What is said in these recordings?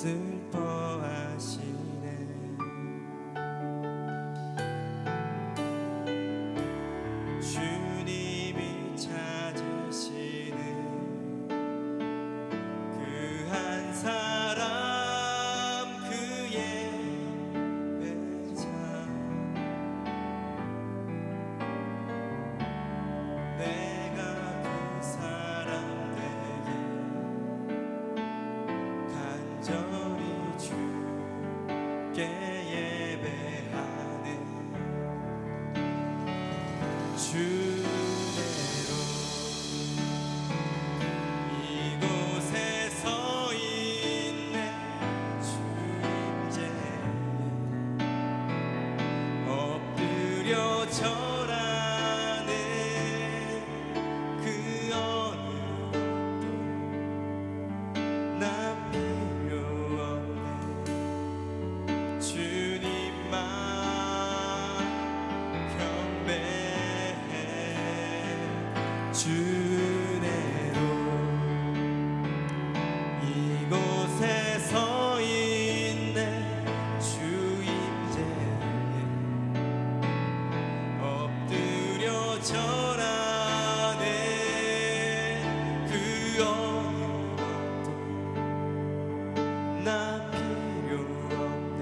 슬퍼하시네. 주님이 찾으시는 그 한 사람, 그의 배자. 내가 그 사람 되게 간절히 주께 예배하는 주대로 이곳에 서 있네. 주임제에 엎드려 절하는 그 어느 것도 나 필요 없네. 주님만 경배해. 주내로 이곳에 서 있네. 주임제에 엎드려 절하네. 그 어느 것도 나 필요 없네.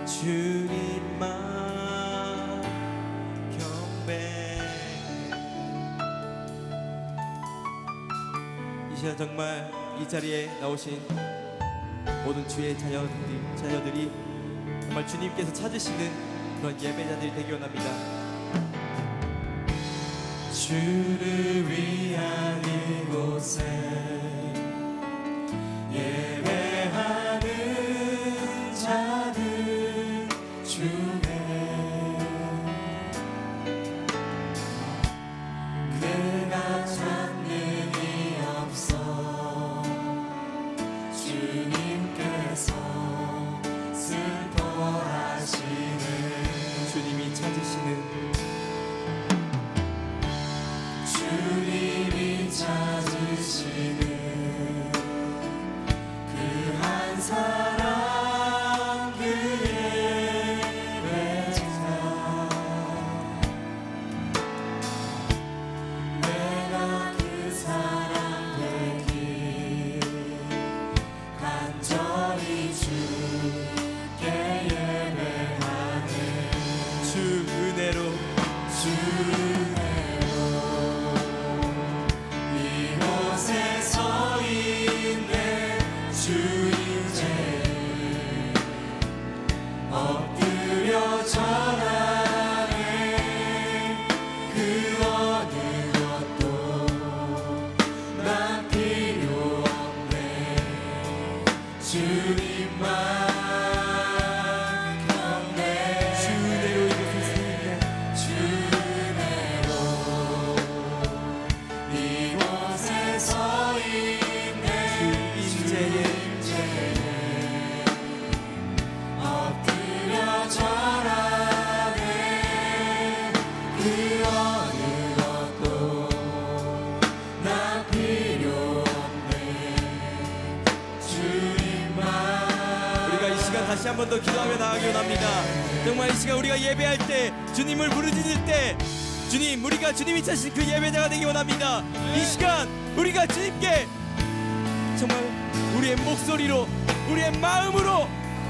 주님만 경배해. 이 시간 정말 이 자리에 나오신 모든 주의 자녀들이 정말 주님께서 찾으시는 그런 예배자들이 되기 원합니다. 주를 위한 이곳에 예배하는 자들 중에 그가 찾는이 없어. 주님께서 슬퍼하시네. 주님이 찾으시는 주님이 찾으시는 그 한 사람, 그의 배자. 내가 그 사람 되길 간절히 주께 예배하네. 주 은혜로 이곳에 서 있네. 주임제에 엎드려 절하네. 그 어느 것도 나 필요 없네. 주님만 경배해. 주내로 이곳에 서 있네. 주내로 이곳에 서 있네. 주임제에 엎드려 절하네. 그 어느 것도 나 필요 없네. 주님만. 우리가 이 시간 다시 한 번 더 기도하며 나아가기 원합니다. 정말 이 시간 우리가 예배할 때, 주님을 부르짖을 때, 주님, 우리가 주님이 찾으신 그 예배자가 되기 원합니다. 이 시간 우리가 주님께 정말 우리의 목소리로, 우리의 마음으로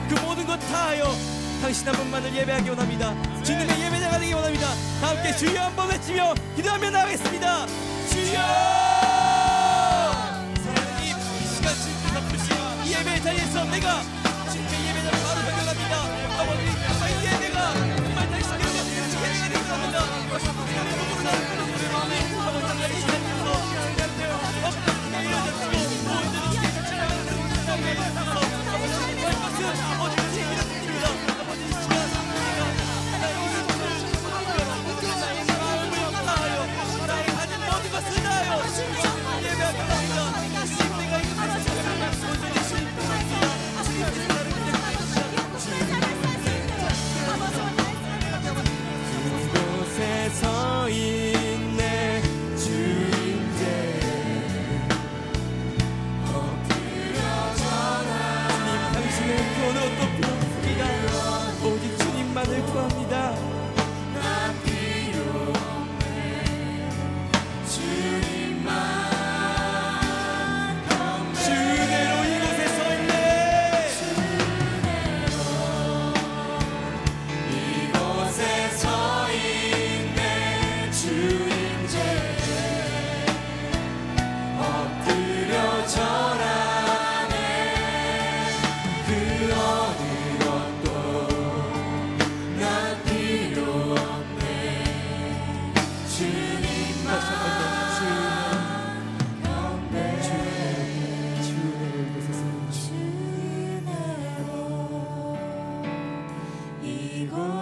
그 모든 것 다하여 당신 한 분만을 예배하기 원합니다. 주님의 예배자가 되기 원합니다. 다 함께 주여 한번 외치며 기도하며 나가겠습니다. 주여! 하나님, 이 시간 주님께서 부르신 이 예배의 자리에서 내가 주님의 예배자로 바로 변경합니다. 아버지, 정말 이 예배가 정말 당신께서 예배가 되기 원합니다. 하나님의 몸으로 나를 부르시는 마음에 아버지, 하나님 이 자리에서 주님께서 엎드려 일어나시고 모든 주께 찬양하는 주님의 예배자로 아버지, 모든 것은 어디 이렇습니다. 아버지, 이 시간 내가 하나님의 손을 나의 마음을 다하여 나의 가진 모든 것을 다하여 주님을 예배하기 원합니다. 주님, 내가 이곳에서 주님을 모든 주님 부릅니다. 주님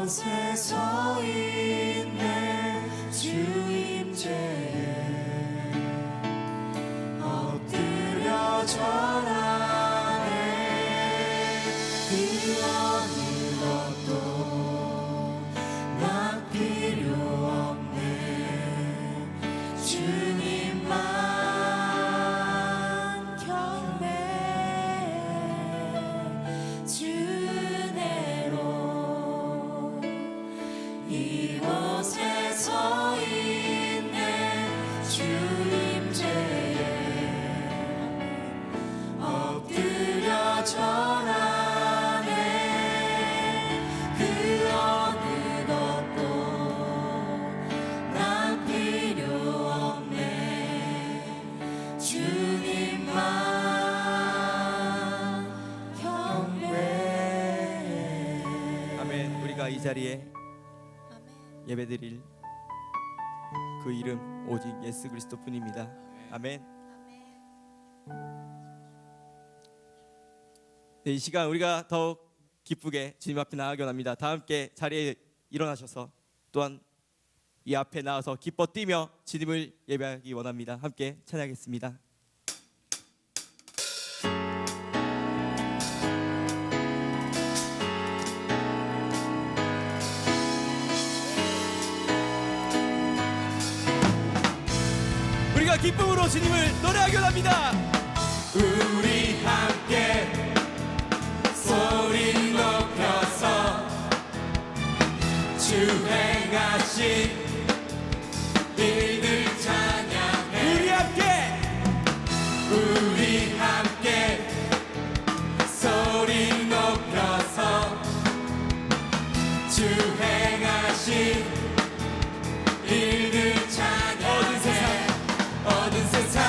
이곳에 서 있네 주 임재에 엎드려 절하네 그 어느 것도 나 필요 없네 주님만 경배해 주 은혜로 이곳에 서 있네 주 임재에 엎드려 절하네 그 어느 것도 나 필요 없네 주님만 경배해. 아멘. 우리가 이 자리에 예배드릴 그 이름 오직 예수 그리스도뿐입니다. 아멘. 네, 이 시간 우리가 더욱 기쁘게 주님 앞에 나아가기 원합니다. 다 함께 자리에 일어나셔서 또한 이 앞에 나와서 기뻐 뛰며 주님을 예배하기 원합니다. 함께 찬양하겠습니다. 우리가 기쁨으로 주님을 노래하기 원합니다. 우리 함께 소리 높여서 주 행하신 일들 찬양해 우리 함께 소리 높여서 주 행하신 일들 찬양해 어두운 세상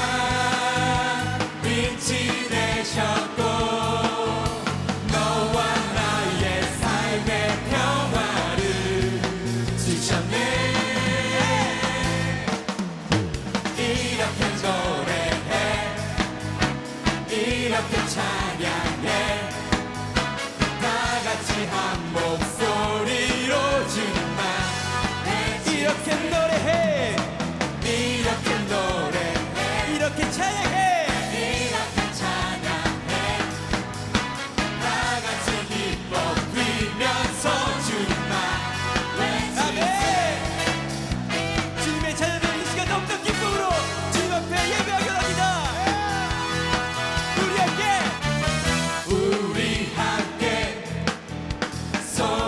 빛이 되셨고 너와 나의 삶의 평화를 주셨네 이렇게 노래해 이렇게 찬양해 다같이 한 목소리로 주님만 이렇게 노래해 이렇게 노래해 이렇게 찬양해 이렇게 찬양해 다같이 기뻐 뛰면서 주님만 아멘. 주님의 찬양을 이 시간 더욱더 기쁨으로 주님 앞에 예배하기 원합니다. 우리 함께 우리 함께 소리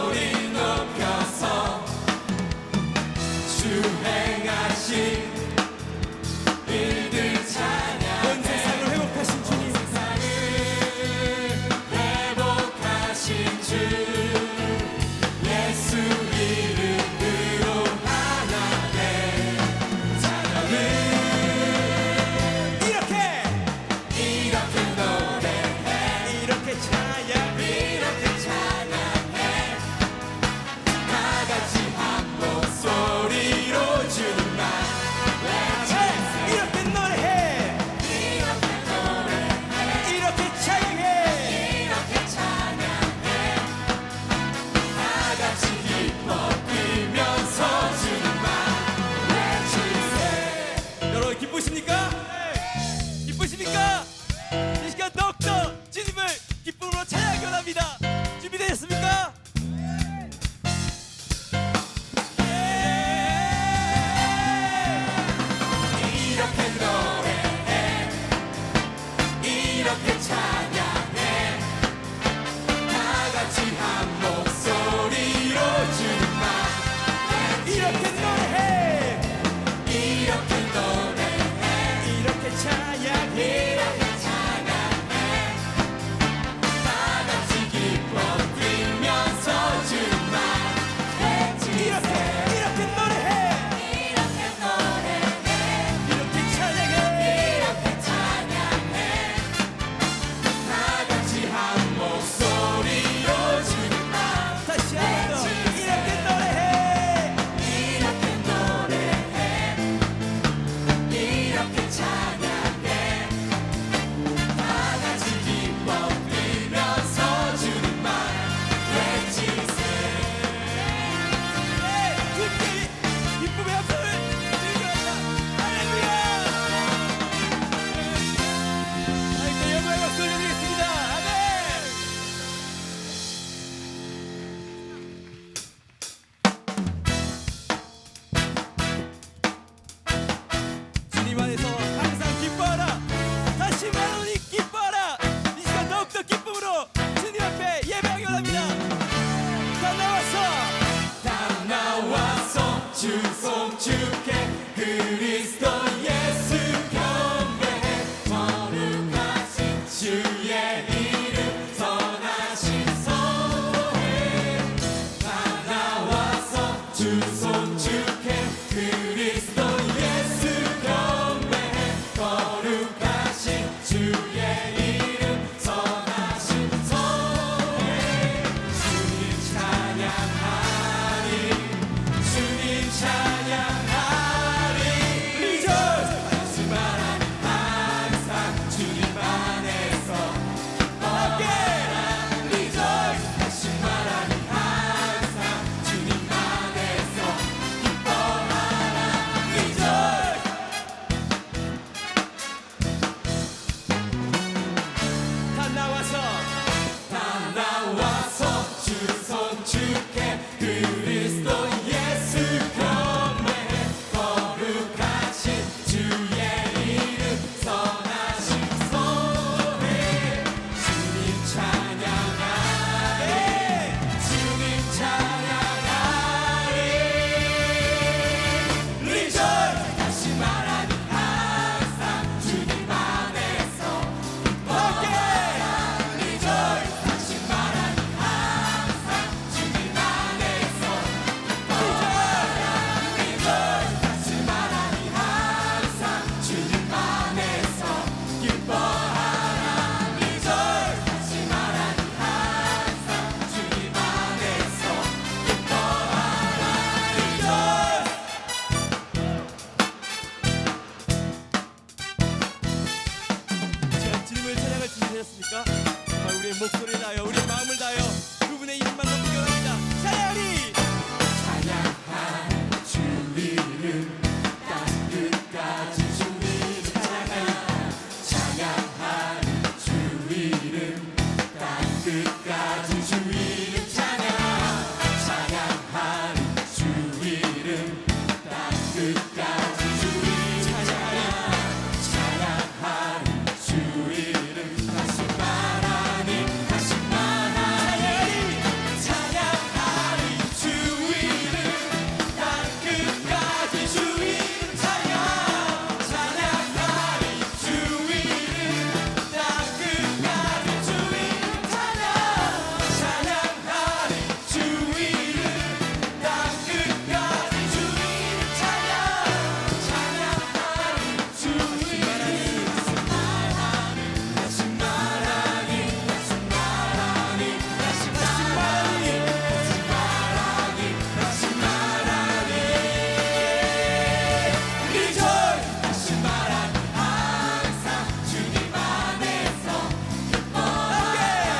주의 이름 선하신 선해 다 나와서 주 손 주께 그리스도 예수 경배해 거룩하신 주의 이름 선하신 선해 주님 찬양하리 주님 찬양하리 리조이스 말하니 항상 주님 안에서 기뻐하라 리조이스 다시 말하니 항상 주님 안에서 기뻐하라 리조이스 다 나와서 주 손 주께 그리스도 예수 경배해 거룩하신 주의 이름 선하신 선해 주님 찬양하리 주님 찬양하리 리조이스 다시 말하니 항상 주님 안에서 기뻐하라 리조이스 다시 말하니 항상 주님 안에서 기뻐하라 리조이스 다시 말하니 항상 주님 안에서 기뻐하라 리조이스 다시 말하니 항상 주님 안에서 기뻐하라 리조이스 자, 주님을 찬양할 준비되셨습니까? 정말 우리의 목소리를 다하여 우리의 마음을 다하여 그분의 이름만 높이 경합니다. 찬양하리 찬양하는 주 이름 땅 끝까지 주 이름 찬양하는 주 이름 땅 끝까지 주 이름 찬양하는 주 이름 땅 끝까지 주 이름 찬양하는 주 이름 다시 말하니 찬양하리 주 이름 땅 끝까지 주 이름 찬양하리 주 이름 땅 끝까지 주 이름 찬양하리 주 이름 땅 끝까지 주 이름 찬양하리 주 이름 다시 말하니 리조이스 다시 말하니 항상 주님 안에서 기뻐하라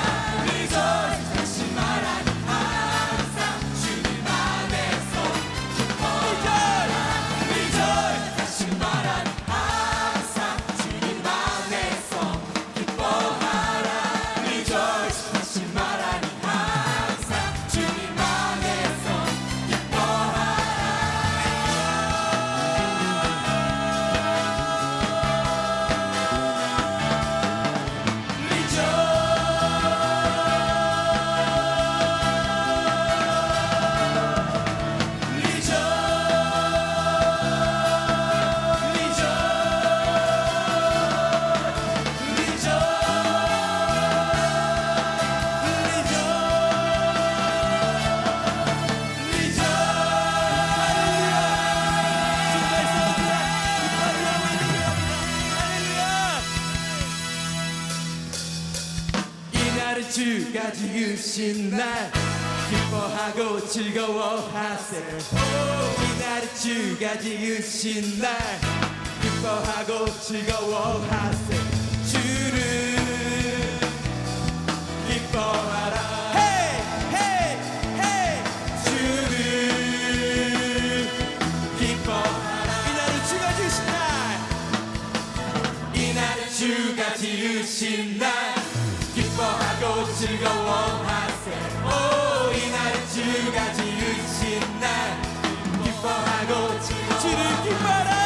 리조이스 다시 말하니 항상 주님 안에서 기뻐하라 리조이스 다시 말하니 항상 주님 안에서 기뻐하라 리조이스 다시 말하니 항상 주님 안에서 이날은 주가 지으신 날 기뻐하고 즐거워하세 이날은 주가 지으신 날 기뻐하고 즐거워하세 주를 기뻐하라 주를 기뻐하라 이날은 주가 지으신 날 기뻐하고 즐거워하세 오 이날은 주가 지으신 날 기뻐하고 주를 기뻐하라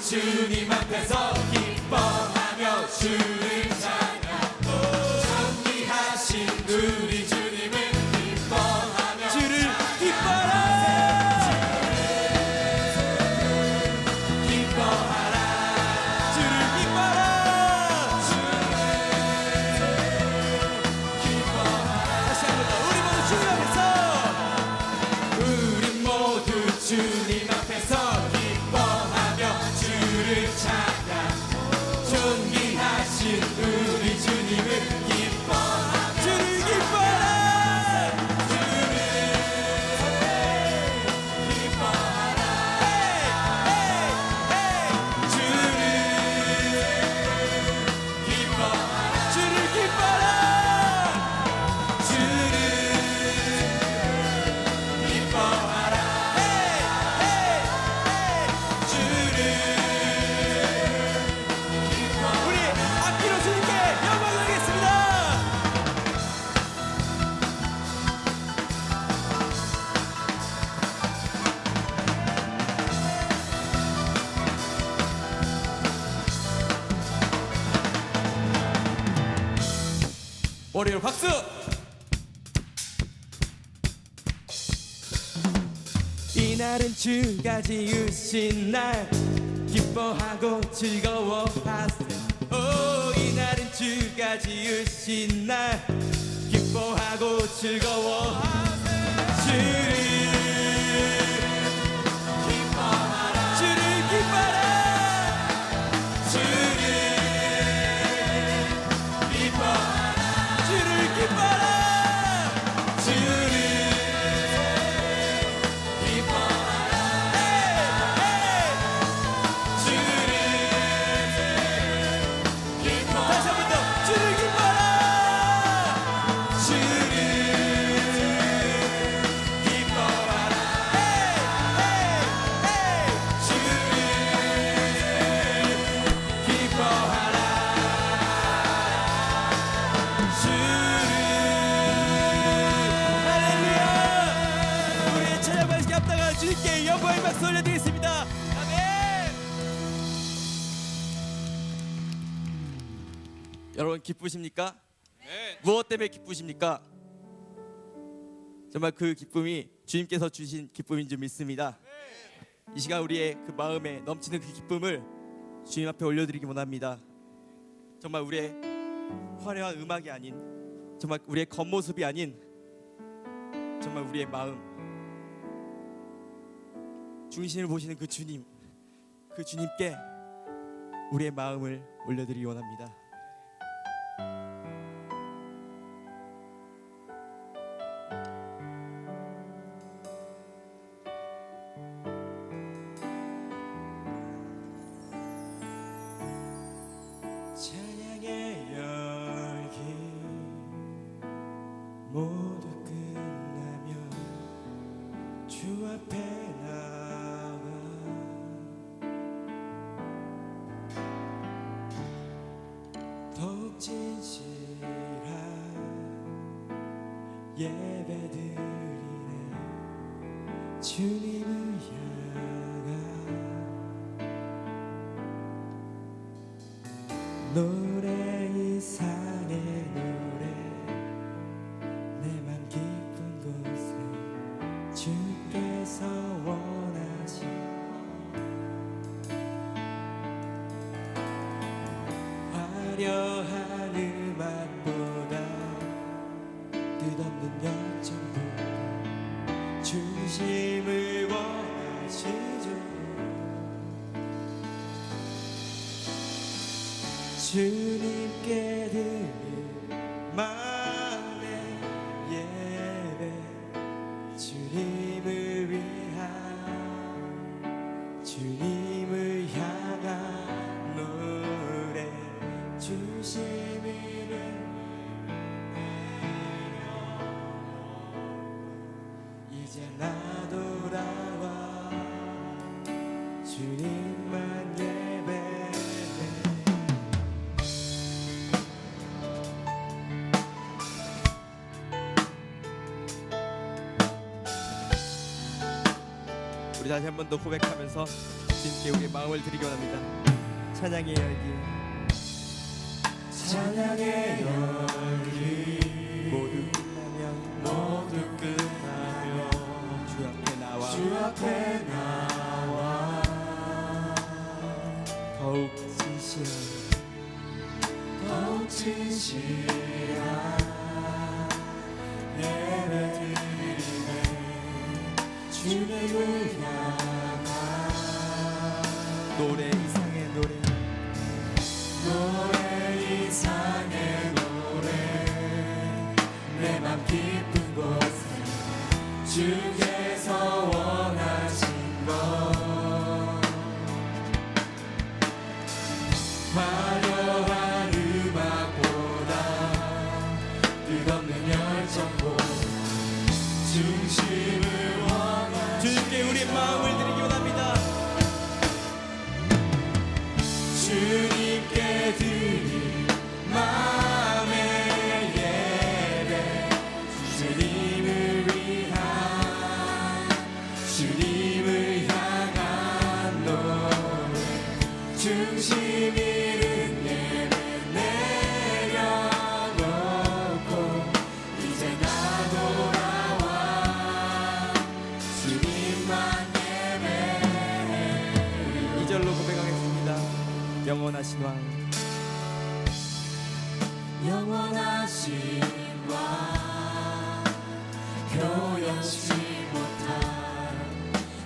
주님 앞에서 기뻐하며 주를 찬양 우리 주님을 기뻐하며 주를 기뻐하라. 기뻐하라 주를 기뻐하라. 다시 한 번 더 우리 모두 주님 앞에서 우리 모두 주님 앞에서 기뻐하며 주를 찬양 존귀하신 우리 주님을 기뻐하며 주를 기뻐하라. 기뻐하라 주를 기뻐하라. 우리 악기로 주님께 영광 드리겠습니다. 월요일 박수. 이날은 주가 지으신 날 기뻐하고 즐거워하세요. 오, 이날은 주가 지으신 날 기뻐하고 즐거워하세요. 주를 기뻐하라. 주를 기뻐하라. 주를 기뻐하라. 주를 기뻐하라. 주를 다시 한 번 더 주를 기뻐하라. 주를 기뻐하라. 주를 기뻐하라. 할렐루야. 우리의 찬양 말씀 앞다가 주님께 영광의 박수 올려드리겠습니다. 아멘. 여러분 기쁘십니까? 무엇 때문에 기쁘십니까? 정말 그 기쁨이 주님께서 주신 기쁨인 줄 믿습니다. 이 시간 우리의 그 마음에 넘치는 그 기쁨을 주님 앞에 올려드리기 원합니다. 정말 우리의 화려한 음악이 아닌, 정말 우리의 겉모습이 아닌, 정말 우리의 마음, 중심을 보시는 그 주님, 그 주님께 우리의 마음을 올려드리기 원합니다. 찬양의 열기 모두 끝나면 주 앞에 나와 더욱 진실한 예배 드리네. 주님을 향한 노래 이상의 노래 내맘 깊은 곳에 주께서 원하신 화려한 음악보다 끝없는 열정보다 중심을 원하시죠. 주님께 드릴 마음의 예배 주님을 위한 주님을 향한 노래 주시미를 이제 나 돌아와 주님만 예배해. 우리 다시 한 번 더 고백하면서 주님께 우리의 마음을 드리기 원합니다. 찬양의 열기 찬양의 열기 모두 주께서 원하신 것 화려한 음악보다 끝없는 열정고 중심을 원하신 주님께 우리의 마음을 드리기 원합니다. 주님께 드릴 마음의 예배 주님을 향한 노래 중심 잃은 예배 내려놓고 이제 나 돌아와 주님만 예배해. 2절로 고백하겠습니다. 영원하신 왕, 영원하신 왕 표현치 못할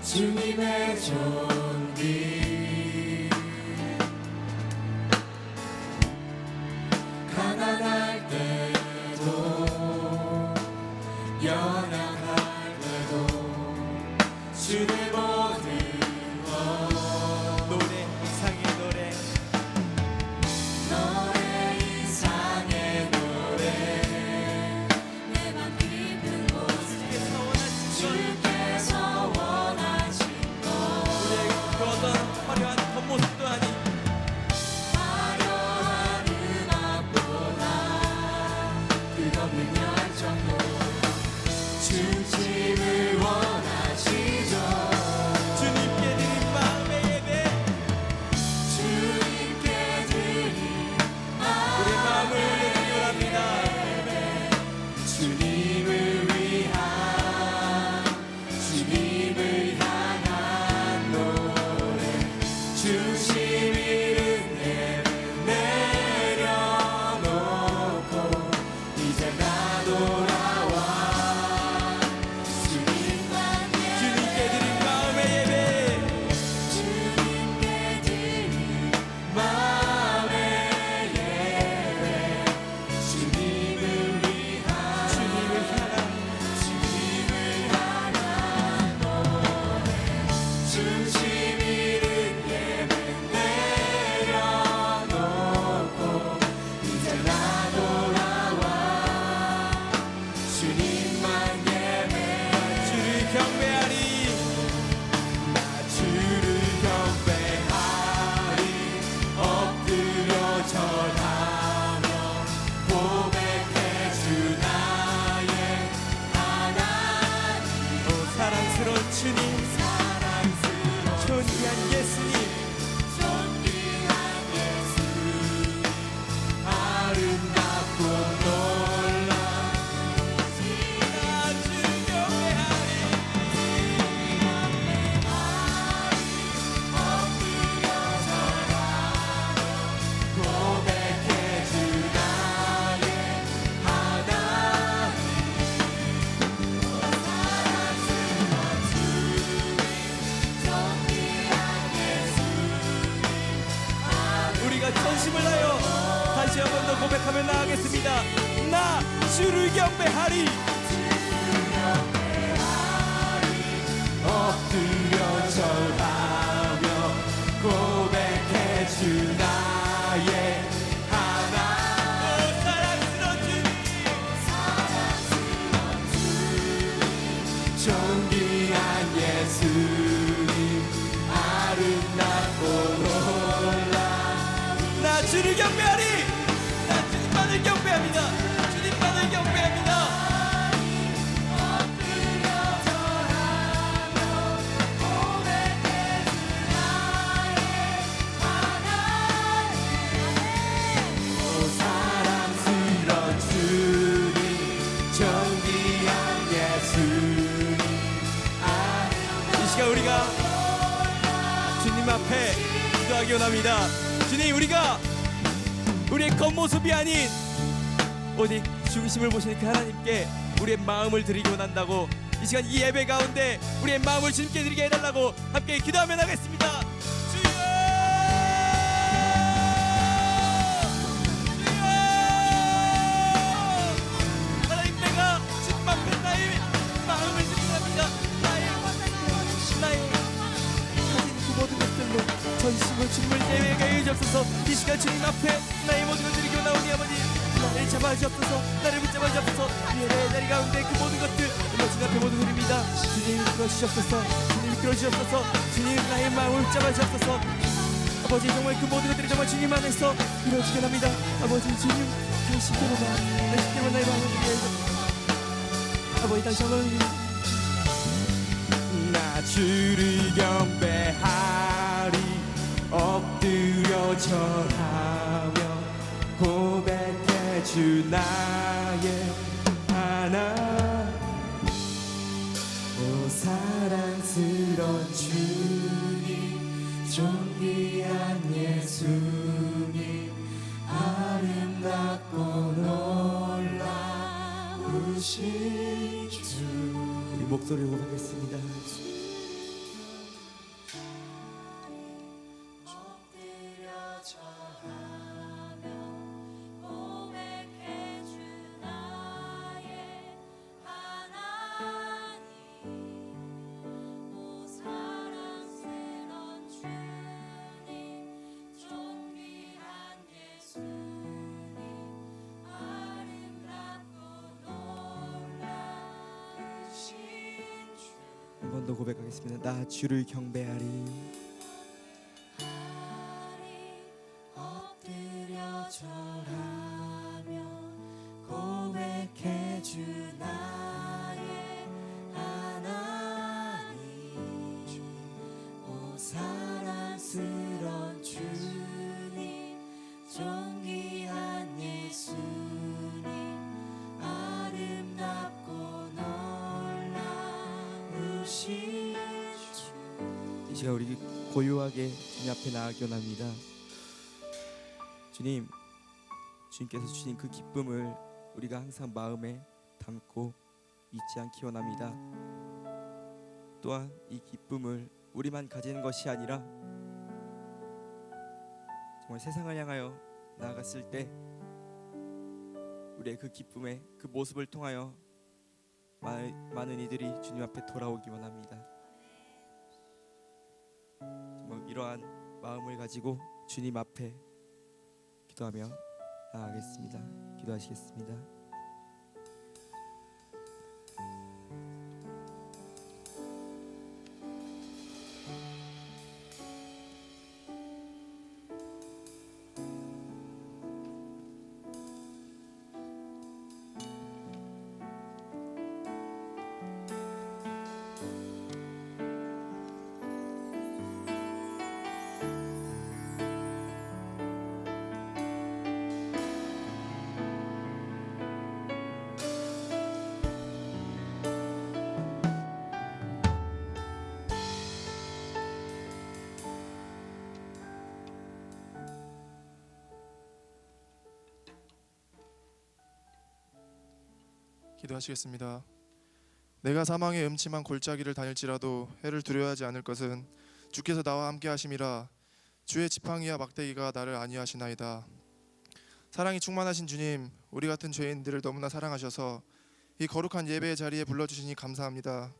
주님의 존귀 가난할 때도 연약할 때도 주의 모든 노래, 이상의 노래, 노래 이상의 노래 내 맘 깊은 곳에 주께서 원하신 것 우리의 그 어떤 화려한 겉모습도 아닌 화려한 음악보다 끝없는 열정도 중심을 원하시죠. 주님께 드린 마음의 예배, 주님께 드릴 우리의 마음을 올려드리기 원합니다. 주님을 향한 노래 중심 잃은 예배 내려놓고 이제 나 돌아와 주님만 주님께 드린 마음의 예배, 주님께 드릴 마음의 예배 주님을 향한 노래 중심 잃은 예배 내려놓고 이제 나 돌아와 주님만 예배 주를 경배하리. 나 주를 경배하리 엎드려 절하며 고백해 주 나의 하나님 오 사랑스러운 주님, 존귀한 예수님, 존귀한 예수님 아름답고 놀라 나 주를 경배하리. 엎드려 절하며 고백해 주 나의 하나님 사랑스러운 주님 존귀한 예수님 우리가 전심을 다하여 다시 한 번 더 고백하며 나아가겠습니다. 나 주를 경배하리. 엎드려 절하며 고백해 주 나의 하나님 오 사랑스러운 주님, 존귀한 예수님 아름답고 놀라 나 주를 경배하리. 나 주님만을 경배합니다. 주님만을 경배합니다. 엎드려 절하며 고백해 주 나의 하나님 오 사랑스러운 주님 존귀한 예수님 이 시간 우리가 주님 앞에 기도하기 원합니다. 주님, 우리가 우리의 겉모습이 아닌 오직 중심을 보시는 그 하나님께 우리의 마음을 드리기 원한다고, 이 시간 이 예배 가운데 우리의 마음을 주님께 드리게 해달라고 함께 기도하며 나겠습니다. 주여, 주여, 하나님, 내가 주님 앞에 나의 마음을 드리랍니다. 내가 주님 앞에 나의 모든 것을 드리고 나오니 아버지 나를 잡아주옵소서. 나를 붙잡아 주옵소서. 내 다리 가운데 그 모든 것들 주님 앞에 모두 드립니다. 주님 이끌어 주시옵소서. 주님 이끌어 주시옵소서. 주님 나의 마음을 붙잡아 주옵소서. 아버지 정말 그 모든 것들이 정말 주님 안에서 이루어지게 합니다. 아버지 주님 당신께로만 나의 마음을 드리옵소서. 아버지 다시 한번 나 주를 경배하리 엎드려 절하며 고백해 주 나의 하나님. 오 사랑스런 주님 존귀한 예수님 아름답고 놀라우신 주. 우리 목소리를 고백하겠습니다. 한 번 더 고백하겠습니다. 나 주를 경배하리 엎드려 절하며 고백해 주 나의 하나님. 오 사랑스런 주님 존귀한 예수님 아름답고 놀라우신 주. 이 시간 우리 고요하게 주님 앞에 나아가기 원합니다. 주님, 주님께서 주신 그 기쁨을 우리가 항상 마음에 담고 잊지 않기 원합니다. 또한 이 기쁨을 우리만 가지는 것이 아니라 정말 세상을 향하여 나아갔을 때 우리의 그 기쁨의 그 모습을 통하여 많은 이들이 주님 앞에 돌아오기 원합니다. 정말 이러한 마음을 가지고 주님 앞에 기도하며 나아가겠습니다. 기도하시겠습니다. 기도하시겠습니다. 내가 사망의 음침한 골짜기를 다닐지라도 해를 두려워하지 않을 것은 주께서 나와 함께 하심이라. 주의 지팡이와 막대기가 나를 안위하시나이다. 사랑이 충만하신 주님, 우리 같은 죄인들을 너무나 사랑하셔서 이 거룩한 예배의 자리에 불러주시니 감사합니다.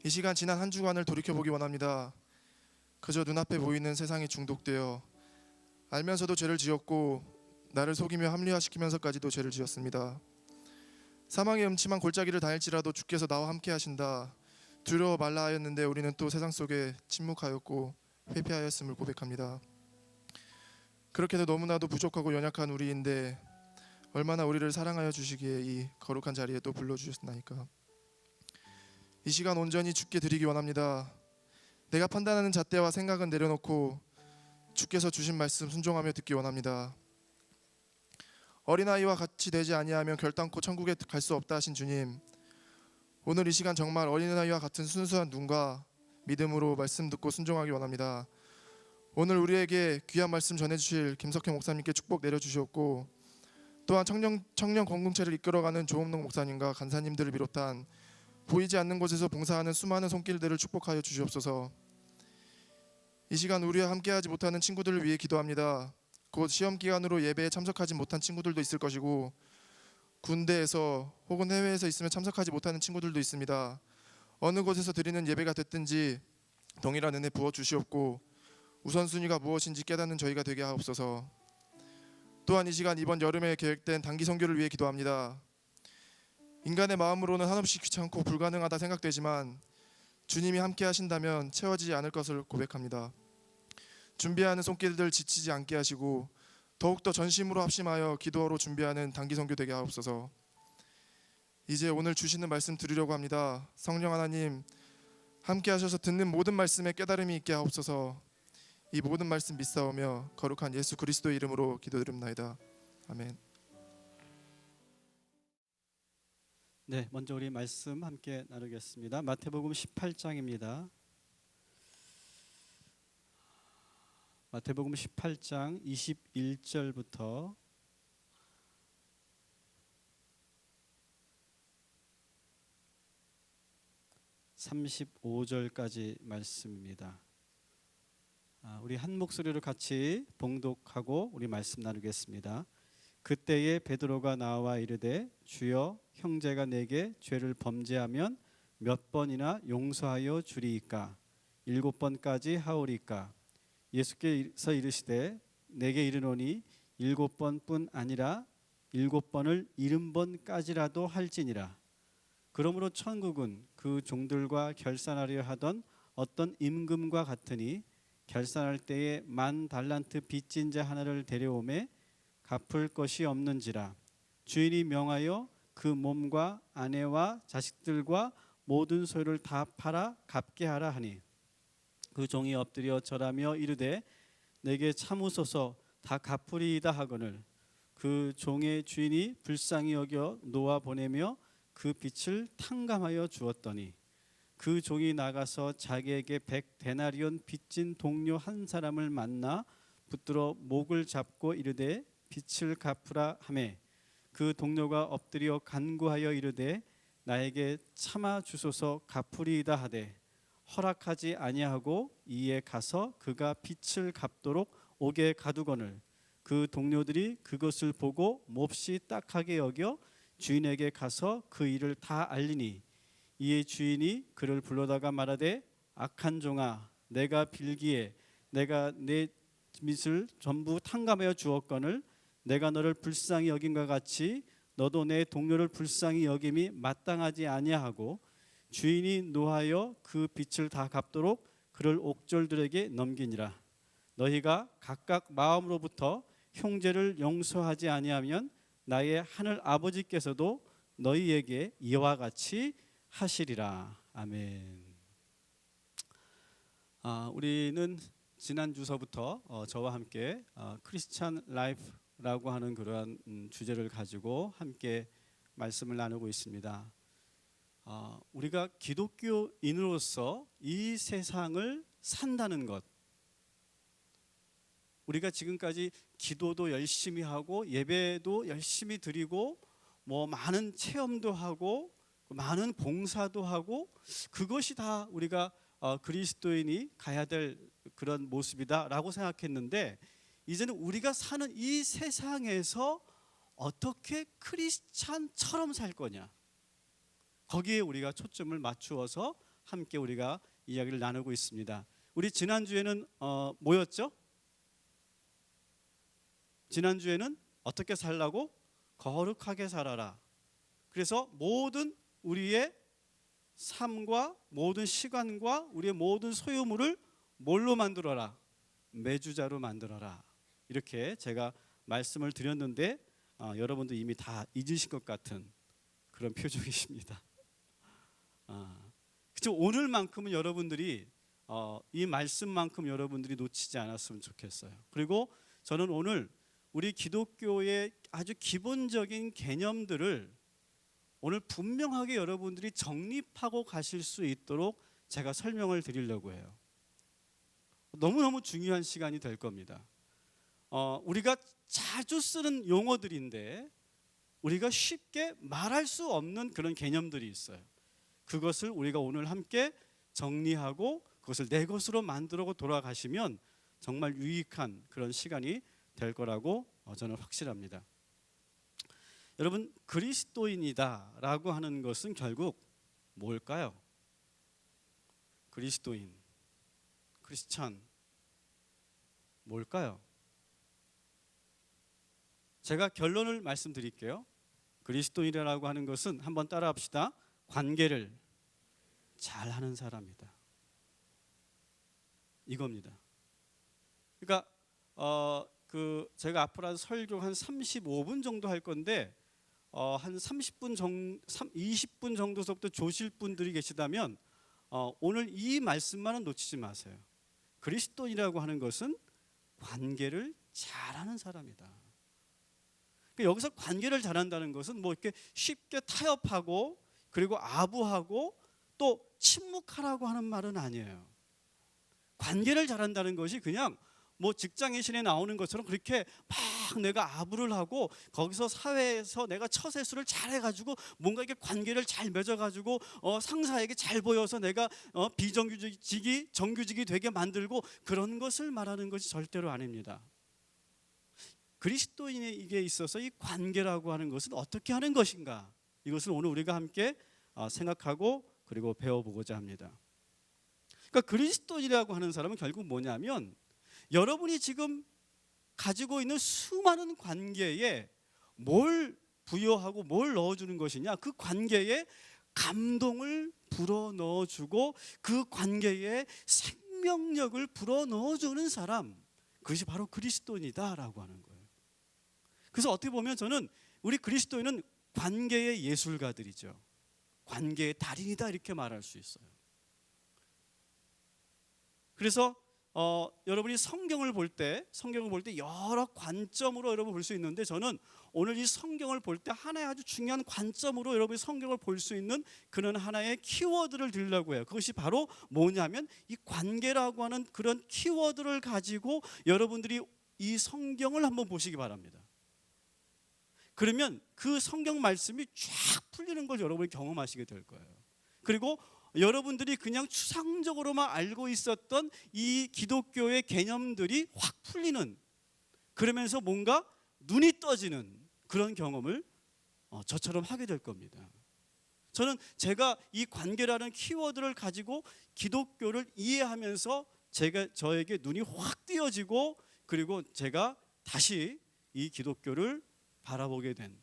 이 시간 지난 한 주간을 돌이켜보기 원합니다. 그저 눈앞에 보이는 세상에 중독되어 알면서도 죄를 지었고 나를 속이며 합리화시키면서까지도 죄를 지었습니다. 사망의 음침한 골짜기를 다닐지라도 주께서 나와 함께 하신다. 두려워 말라 하였는데 우리는 또 세상 속에 침묵하였고 회피하였음을 고백합니다. 그렇게도 너무나도 부족하고 연약한 우리인데 얼마나 우리를 사랑하여 주시기에 이 거룩한 자리에 또 불러주셨나이까. 이 시간 온전히 주께 드리기 원합니다. 내가 판단하는 잣대와 생각은 내려놓고 주께서 주신 말씀 순종하며 듣기 원합니다. 어린아이와 같이 되지 아니하면 결단코 천국에 갈 수 없다 하신 주님, 오늘 이 시간 정말 어린아이와 같은 순수한 눈과 믿음으로 말씀 듣고 순종하기 원합니다. 오늘 우리에게 귀한 말씀 전해주실 김석형 목사님께 축복 내려주시옵고 또한 청년 공동체를 이끌어가는 조홍동 목사님과 간사님들을 비롯한 보이지 않는 곳에서 봉사하는 수많은 손길들을 축복하여 주시옵소서. 이 시간 우리와 함께하지 못하는 친구들을 위해 기도합니다. 곧 시험 기간으로 예배에 참석하지 못한 친구들도 있을 것이고 군대에서 혹은 해외에서 있으면 참석하지 못하는 친구들도 있습니다. 어느 곳에서 드리는 예배가 됐든지 동일한 은혜 부어 주시옵고 우선순위가 무엇인지 깨닫는 저희가 되게 하옵소서. 또한 이 시간 이번 여름에 계획된 단기 선교를 위해 기도합니다. 인간의 마음으로는 한없이 귀찮고 불가능하다 생각되지만 주님이 함께 하신다면 채워지지 않을 것을 고백합니다. 준비하는 손길들 지치지 않게 하시고 더욱더 전심으로 합심하여 기도하러 준비하는 단기 선교 되게 하옵소서. 이제 오늘 주시는 말씀 드리려고 합니다. 성령 하나님 함께 하셔서 듣는 모든 말씀에 깨달음이 있게 하옵소서. 이 모든 말씀 믿사오며 거룩한 예수 그리스도의 이름으로 기도드립나이다. 아멘. 네, 먼저 우리 말씀 함께 나누겠습니다. 마태복음 18장입니다. 마태복음 18장 21절부터 35절까지 말씀입니다. 우리 한 목소리로 같이 봉독하고 우리 말씀 나누겠습니다. 그때에 베드로가 나와 이르되 주여 형제가 내게 죄를 범죄하면 몇 번이나 용서하여 주리이까? 7번까지 하오리까? 예수께서 이르시되 내게 이르노니 7번뿐 아니라 7번을 70번까지라도 할지니라. 그러므로 천국은 그 종들과 결산하려 하던 어떤 임금과 같으니 결산할 때에 10,000달란트 빚진 자 하나를 데려오매 갚을 것이 없는지라. 주인이 명하여 그 몸과 아내와 자식들과 모든 소유를 다 팔아 갚게 하라 하니 그 종이 엎드려 절하며 이르되 내게 참으소서 다 갚으리이다 하거늘 그 종의 주인이 불쌍히 여겨 놓아 보내며 그 빚을 탕감하여 주었더니 그 종이 나가서 자기에게 100데나리온 빚진 동료 한 사람을 만나 붙들어 목을 잡고 이르되 빚을 갚으라 하매 그 동료가 엎드려 간구하여 이르되 나에게 참아 주소서 갚으리이다 하되 허락하지 아니하고 이에 가서 그가 빚을 갚도록 옥에 가두거늘 그 동료들이 그것을 보고 몹시 딱하게 여겨 주인에게 가서 그 일을 다 알리니 이에 주인이 그를 불러다가 말하되 악한 종아 내가 빌기에 내가 내 빚을 전부 탕감하여 주었거늘 내가 너를 불쌍히 여김과 같이 너도 내 동료를 불쌍히 여김이 마땅하지 아니하고 주인이 노하여 그 빚을 다 갚도록 그를 옥졸들에게 넘기니라. 너희가 각각 마음으로부터 형제를 용서하지 아니하면 나의 하늘 아버지께서도 너희에게 이와 같이 하시리라. 아멘. 우리는 지난 주서부터 저와 함께 크리스찬 라이프라고 하는 그러한 주제를 가지고 함께 말씀을 나누고 있습니다. 우리가 기독교인으로서 이 세상을 산다는 것, 우리가 지금까지 기도도 열심히 하고 예배도 열심히 드리고 뭐 많은 체험도 하고 많은 봉사도 하고 그것이 다 우리가 그리스도인이 가야 될 그런 모습이다라고 생각했는데 이제는 우리가 사는 이 세상에서 어떻게 크리스찬처럼 살 거냐, 거기에 우리가 초점을 맞추어서 함께 우리가 이야기를 나누고 있습니다. 우리 지난주에는 뭐였죠? 지난주에는 어떻게 살라고? 거룩하게 살아라. 그래서 모든 우리의 삶과 모든 시간과 우리의 모든 소유물을 뭘로 만들어라? 매주자로 만들어라. 이렇게 제가 말씀을 드렸는데 여러분도 이미 다 잊으신 것 같은 그런 표정이십니다. 그렇죠? 오늘만큼은 여러분들이 이 말씀만큼 여러분들이 놓치지 않았으면 좋겠어요. 그리고 저는 오늘 우리 기독교의 아주 기본적인 개념들을 오늘 분명하게 여러분들이 정립하고 가실 수 있도록 제가 설명을 드리려고 해요. 너무너무 중요한 시간이 될 겁니다. 우리가 자주 쓰는 용어들인데 우리가 쉽게 말할 수 없는 그런 개념들이 있어요. 그것을 우리가 오늘 함께 정리하고 그것을 내 것으로 만들고 돌아가시면 정말 유익한 그런 시간이 될 거라고 저는 확실합니다. 여러분, 그리스도인이다라고 하는 것은 결국 뭘까요? 그리스도인, 크리스찬, 뭘까요? 제가 결론을 말씀드릴게요. 그리스도인이라고 하는 것은 한번 따라합시다. 관계를 잘하는 사람이다. 이겁니다. 그러니까 제가 앞으로 한 설교 한 35분 정도 할 건데 한 20분 정도서부터 조실 분들이 계시다면 오늘 이 말씀만은 놓치지 마세요. 그리스도인이라고 하는 것은 관계를 잘하는 사람이다. 그러니까 여기서 관계를 잘한다는 것은 뭐 이렇게 쉽게 타협하고 그리고 아부하고 또 침묵하라고 하는 말은 아니에요. 관계를 잘한다는 것이 그냥 뭐 직장의 신에 나오는 것처럼 그렇게 막 내가 아부를 하고 거기서 사회에서 내가 처세술을 잘해가지고 뭔가 이렇게 관계를 잘 맺어가지고 상사에게 잘 보여서 내가 비정규직이 정규직이 되게 만들고 그런 것을 말하는 것이 절대로 아닙니다. 그리스도인에게 있어서 이 관계라고 하는 것은 어떻게 하는 것인가, 이것을 오늘 우리가 함께 생각하고 그리고 배워보고자 합니다. 그러니까 그리스도인이라고 하는 사람은 결국 뭐냐면 여러분이 지금 가지고 있는 수많은 관계에 뭘 부여하고 뭘 넣어주는 것이냐, 그 관계에 감동을 불어넣어주고 그 관계에 생명력을 불어넣어주는 사람, 그것이 바로 그리스도인이다라고 하는 거예요. 그래서 어떻게 보면 저는 우리 그리스도인은 관계의 예술가들이죠. 관계의 달인이다 이렇게 말할 수 있어요. 그래서 여러분이 성경을 볼 때 여러 관점으로 여러분 볼 수 있는데, 저는 오늘 이 성경을 볼 때 하나의 아주 중요한 관점으로 여러분이 성경을 볼 수 있는 그런 하나의 키워드를 드리려고 해요. 그것이 바로 뭐냐면 이 관계라고 하는 그런 키워드를 가지고 여러분들이 이 성경을 한번 보시기 바랍니다. 그러면 그 성경 말씀이 쫙 풀리는 걸 여러분이 경험하시게 될 거예요. 그리고 여러분들이 그냥 추상적으로만 알고 있었던 이 기독교의 개념들이 확 풀리는, 그러면서 뭔가 눈이 떠지는 그런 경험을 저처럼 하게 될 겁니다. 저는 제가 이 관계라는 키워드를 가지고 기독교를 이해하면서 저에게 눈이 확 띄어지고 그리고 제가 다시 이 기독교를 바라보게 된,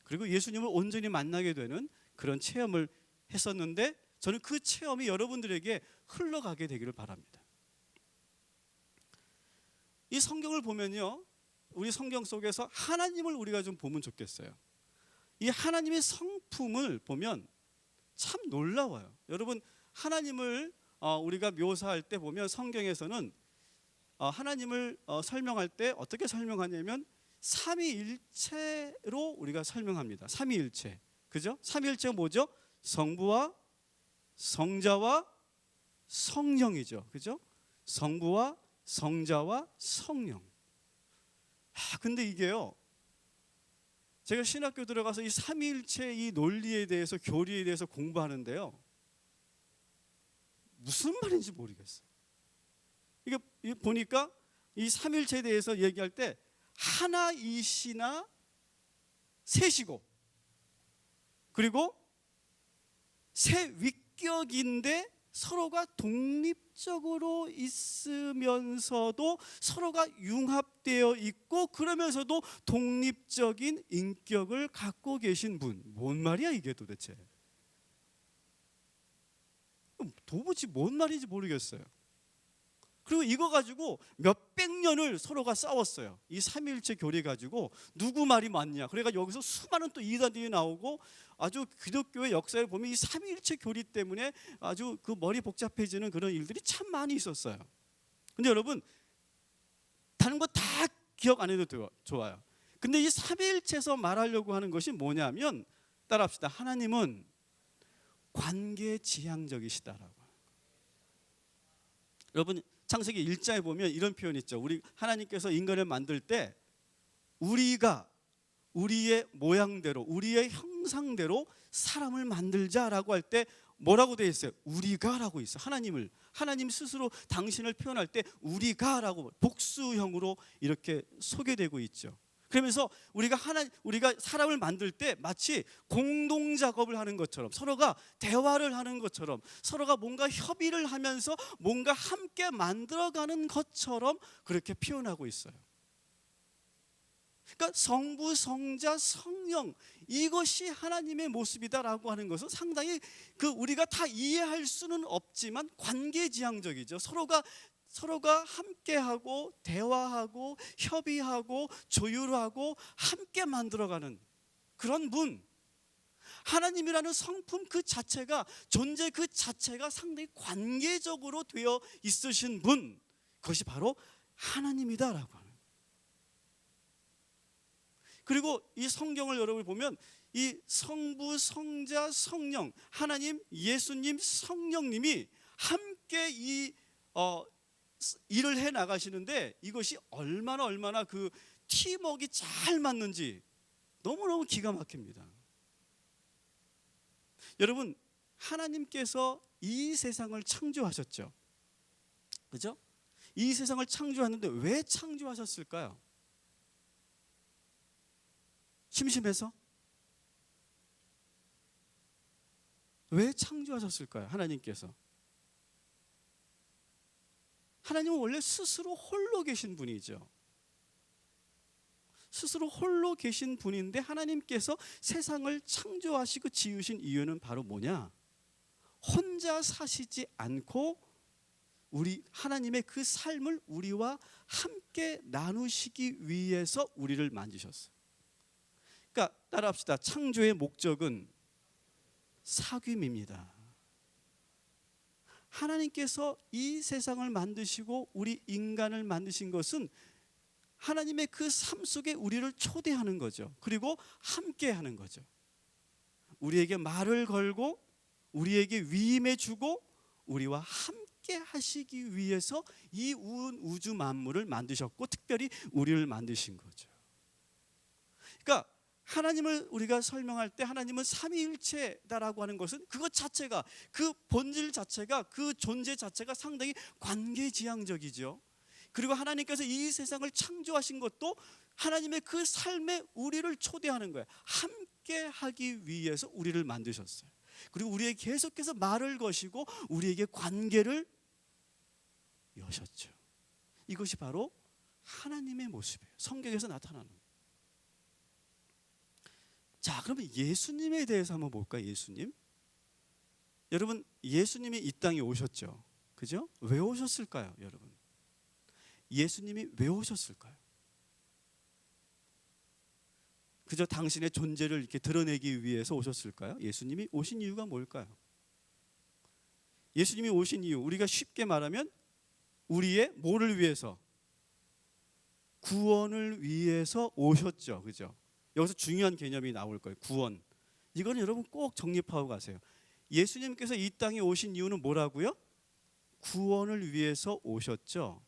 그리고 예수님을 온전히 만나게 되는 그런 체험을 했었는데, 저는 그 체험이 여러분들에게 흘러가게 되기를 바랍니다. 이 성경을 보면요, 우리 성경 속에서 하나님을 우리가 좀 보면 좋겠어요. 이 하나님의 성품을 보면 참 놀라워요. 여러분, 하나님을 우리가 묘사할 때 보면 성경에서는 하나님을 설명할 때 어떻게 설명하냐면 삼위일체로 우리가 설명합니다. 삼위일체, 그죠? 삼위일체가 뭐죠? 성부와 성자와 성령이죠, 그죠? 성부와 성자와 성령. 근데 이게요, 제가 신학교 들어가서 이 삼위일체 이 논리에 대해서, 교리에 대해서 공부하는데요, 무슨 말인지 모르겠어요. 이게 보니까 이 삼위일체에 대해서 얘기할 때 하나이시나 셋이고, 그리고 세 위격인데 서로가 독립적으로 있으면서도 서로가 융합되어 있고, 그러면서도 독립적인 인격을 갖고 계신 분. 뭔 말이야 이게 도대체? 도무지 뭔 말인지 모르겠어요. 그리고 이거 가지고 몇백 년을 서로가 싸웠어요. 이 삼위일체 교리 가지고 누구 말이 맞냐. 그러니까 여기서 수많은 또 이단들이 나오고, 아주 기독교의 역사에 보면 이 삼위일체 교리 때문에 아주 그 머리 복잡해지는 그런 일들이 참 많이 있었어요. 근데 여러분, 다른 거 다 기억 안 해도 좋아요. 근데 이 삼위일체에서 말하려고 하는 것이 뭐냐면, 따라합시다. 하나님은 관계지향적이시다라고. 여러분, 창세기 1장에 보면 이런 표현이 있죠. 우리 하나님께서 인간을 만들 때 우리가 우리의 모양대로, 우리의 형상대로 사람을 만들자라고 할 때 뭐라고 되어 있어요? 우리가라고 있어요. 하나님 스스로 당신을 표현할 때 우리가라고 복수형으로 이렇게 소개되고 있죠. 그러면서 우리가 사람을 만들 때 마치 공동 작업을 하는 것처럼, 서로가 대화를 하는 것처럼, 서로가 뭔가 협의를 하면서 뭔가 함께 만들어가는 것처럼 그렇게 표현하고 있어요. 그러니까 성부, 성자, 성령, 이것이 하나님의 모습이다라고 하는 것은 상당히 우리가 다 이해할 수는 없지만 관계지향적이죠. 서로가 함께하고 대화하고 협의하고 조율하고 함께 만들어가는 그런 분, 하나님이라는 성품 그 자체가, 존재 그 자체가 상당히 관계적으로 되어 있으신 분, 그것이 바로 하나님이다라고 하는. 그리고 이 성경을 여러분 보면 이 성부, 성자, 성령, 하나님, 예수님, 성령님이 함께 이 일을 해 나가시는데, 이것이 얼마나 그 팀워크가 잘 맞는지 너무너무 기가 막힙니다. 여러분, 하나님께서 이 세상을 창조하셨죠. 그죠? 이 세상을 창조하는데 왜 창조하셨을까요? 심심해서? 왜 창조하셨을까요? 하나님께서. 하나님은 원래 스스로 홀로 계신 분이죠. 스스로 홀로 계신 분인데 하나님께서 세상을 창조하시고 지으신 이유는 바로 뭐냐? 혼자 사시지 않고 하나님의 그 삶을 우리와 함께 나누시기 위해서 우리를 만드셨어요. 그러니까 따라합시다. 창조의 목적은 사귐입니다. 하나님께서 이 세상을 만드시고 우리 인간을 만드신 것은 하나님의 그 삶 속에 우리를 초대하는 거죠. 그리고 함께 하는 거죠. 우리에게 말을 걸고 우리에게 위임해 주고 우리와 함께 하시기 위해서 이 우주 만물을 만드셨고 특별히 우리를 만드신 거죠. 그러니까 하나님을 우리가 설명할 때 하나님은 삼위일체다라고 하는 것은 그것 자체가, 그 본질 자체가, 그 존재 자체가 상당히 관계지향적이죠. 그리고 하나님께서 이 세상을 창조하신 것도 하나님의 그 삶에 우리를 초대하는 거예요. 함께 하기 위해서 우리를 만드셨어요. 그리고 우리에게 계속해서 말을 거시고 우리에게 관계를 여셨죠. 이것이 바로 하나님의 모습이에요. 성경에서 나타나는 거예요. 자, 그러면 예수님에 대해서 한번 볼까요? 예수님. 여러분, 예수님이 이 땅에 오셨죠. 그죠? 왜 오셨을까요, 여러분? 예수님이 왜 오셨을까요? 그저 당신의 존재를 이렇게 드러내기 위해서 오셨을까요? 예수님이 오신 이유가 뭘까요? 예수님이 오신 이유, 우리가 쉽게 말하면 우리의 뭐를 위해서? 구원을 위해서 오셨죠. 그죠? 여기서 중요한 개념이 나올 거예요. 구원. 이거는 여러분 꼭 정립하고 가세요. 예수님께서 이 땅에 오신 이유는 뭐라고요? 구원을 위해서 오셨죠.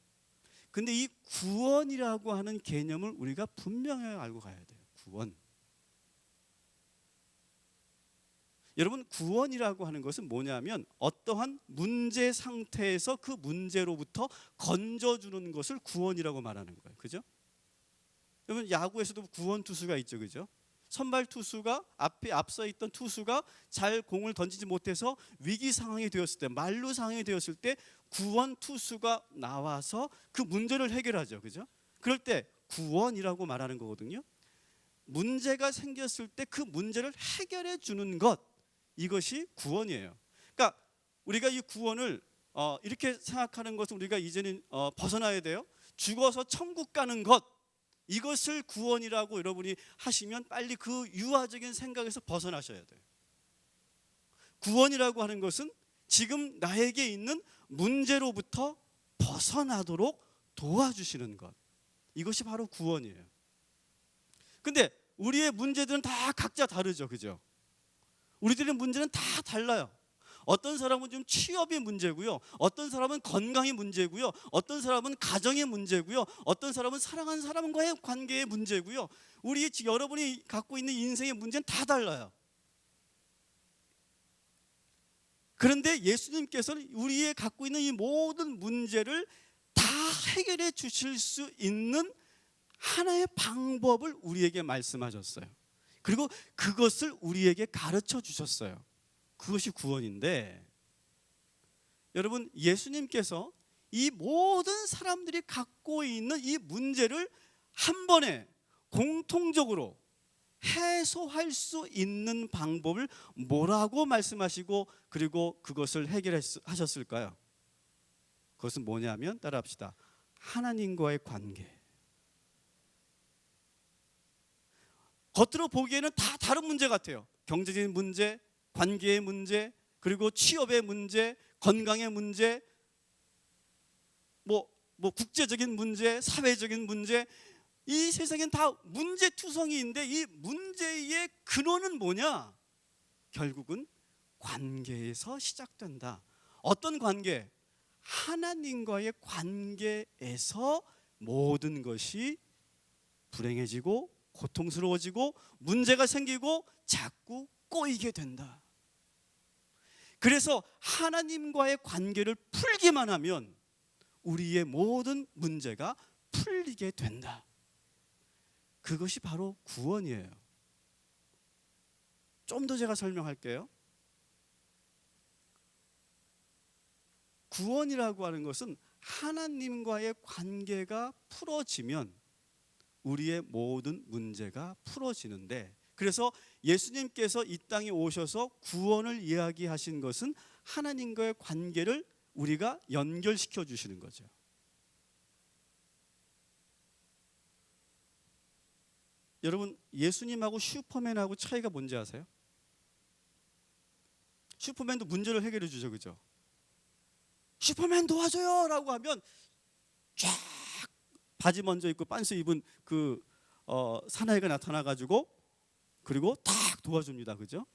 근데 이 구원이라고 하는 개념을 우리가 분명히 알고 가야 돼요. 구원. 여러분, 구원이라고 하는 것은 뭐냐면 어떠한 문제 상태에서 그 문제로부터 건져주는 것을 구원이라고 말하는 거예요. 그죠? 여러분, 야구에서도 구원 투수가 있죠. 그죠? 선발 투수가 앞서 있던 투수가 잘 공을 던지지 못해서 위기 상황이 되었을 때, 만루 상황이 되었을 때 구원 투수가 나와서 그 문제를 해결하죠. 그죠? 그럴 때 구원이라고 말하는 거거든요. 문제가 생겼을 때 그 문제를 해결해 주는 것, 이것이 구원이에요. 그러니까 우리가 이 구원을 이렇게 생각하는 것은 우리가 이제는 벗어나야 돼요. 죽어서 천국 가는 것, 이것을 구원이라고 여러분이 하시면 빨리 그 유아적인 생각에서 벗어나셔야 돼요. 구원이라고 하는 것은 지금 나에게 있는 문제로부터 벗어나도록 도와주시는 것, 이것이 바로 구원이에요. 근데 우리의 문제들은 다 각자 다르죠. 그죠? 우리들의 문제는 다 달라요. 어떤 사람은 좀 취업이 문제고요. 어떤 사람은 건강이 문제고요. 어떤 사람은 가정의 문제고요. 어떤 사람은 사랑하는 사람과의 관계의 문제고요. 여러분이 갖고 있는 인생의 문제는 다 달라요. 그런데 예수님께서는 우리의 갖고 있는 이 모든 문제를 다 해결해 주실 수 있는 하나의 방법을 우리에게 말씀하셨어요. 그리고 그것을 우리에게 가르쳐 주셨어요. 그것이 구원인데, 여러분, 예수님께서 이 모든 사람들이 갖고 있는 이 문제를 한 번에 공통적으로 해소할 수 있는 방법을 뭐라고 말씀하시고 그리고 그것을 해결하셨을까요? 그것은 뭐냐면, 따라합시다. 하나님과의 관계. 겉으로 보기에는 다 다른 문제 같아요. 경제적인 문제, 관계의 문제, 그리고 취업의 문제, 건강의 문제, 뭐 국제적인 문제, 사회적인 문제, 이 세상엔 다 문제투성이인데 이 문제의 근원은 뭐냐? 결국은 관계에서 시작된다. 어떤 관계? 하나님과의 관계에서 모든 것이 불행해지고 고통스러워지고 문제가 생기고 자꾸 꼬이게 된다. 그래서 하나님과의 관계를 풀기만 하면 우리의 모든 문제가 풀리게 된다. 그것이 바로 구원이에요. 좀 더 제가 설명할게요. 구원이라고 하는 것은 하나님과의 관계가 풀어지면 우리의 모든 문제가 풀어지는데, 그래서 예수님께서 이 땅에 오셔서 구원을 이야기하신 것은 하나님과의 관계를 우리가 연결시켜 주시는 거죠. 여러분, 예수님하고 슈퍼맨하고 차이가 뭔지 아세요? 슈퍼맨도 문제를 해결해 주죠, 그죠? 슈퍼맨 도와줘요 라고 하면 쫙 바지 먼저 입고 빤스 입은 그 사나이가 나타나가지고 그리고 딱 도와줍니다, 그죠?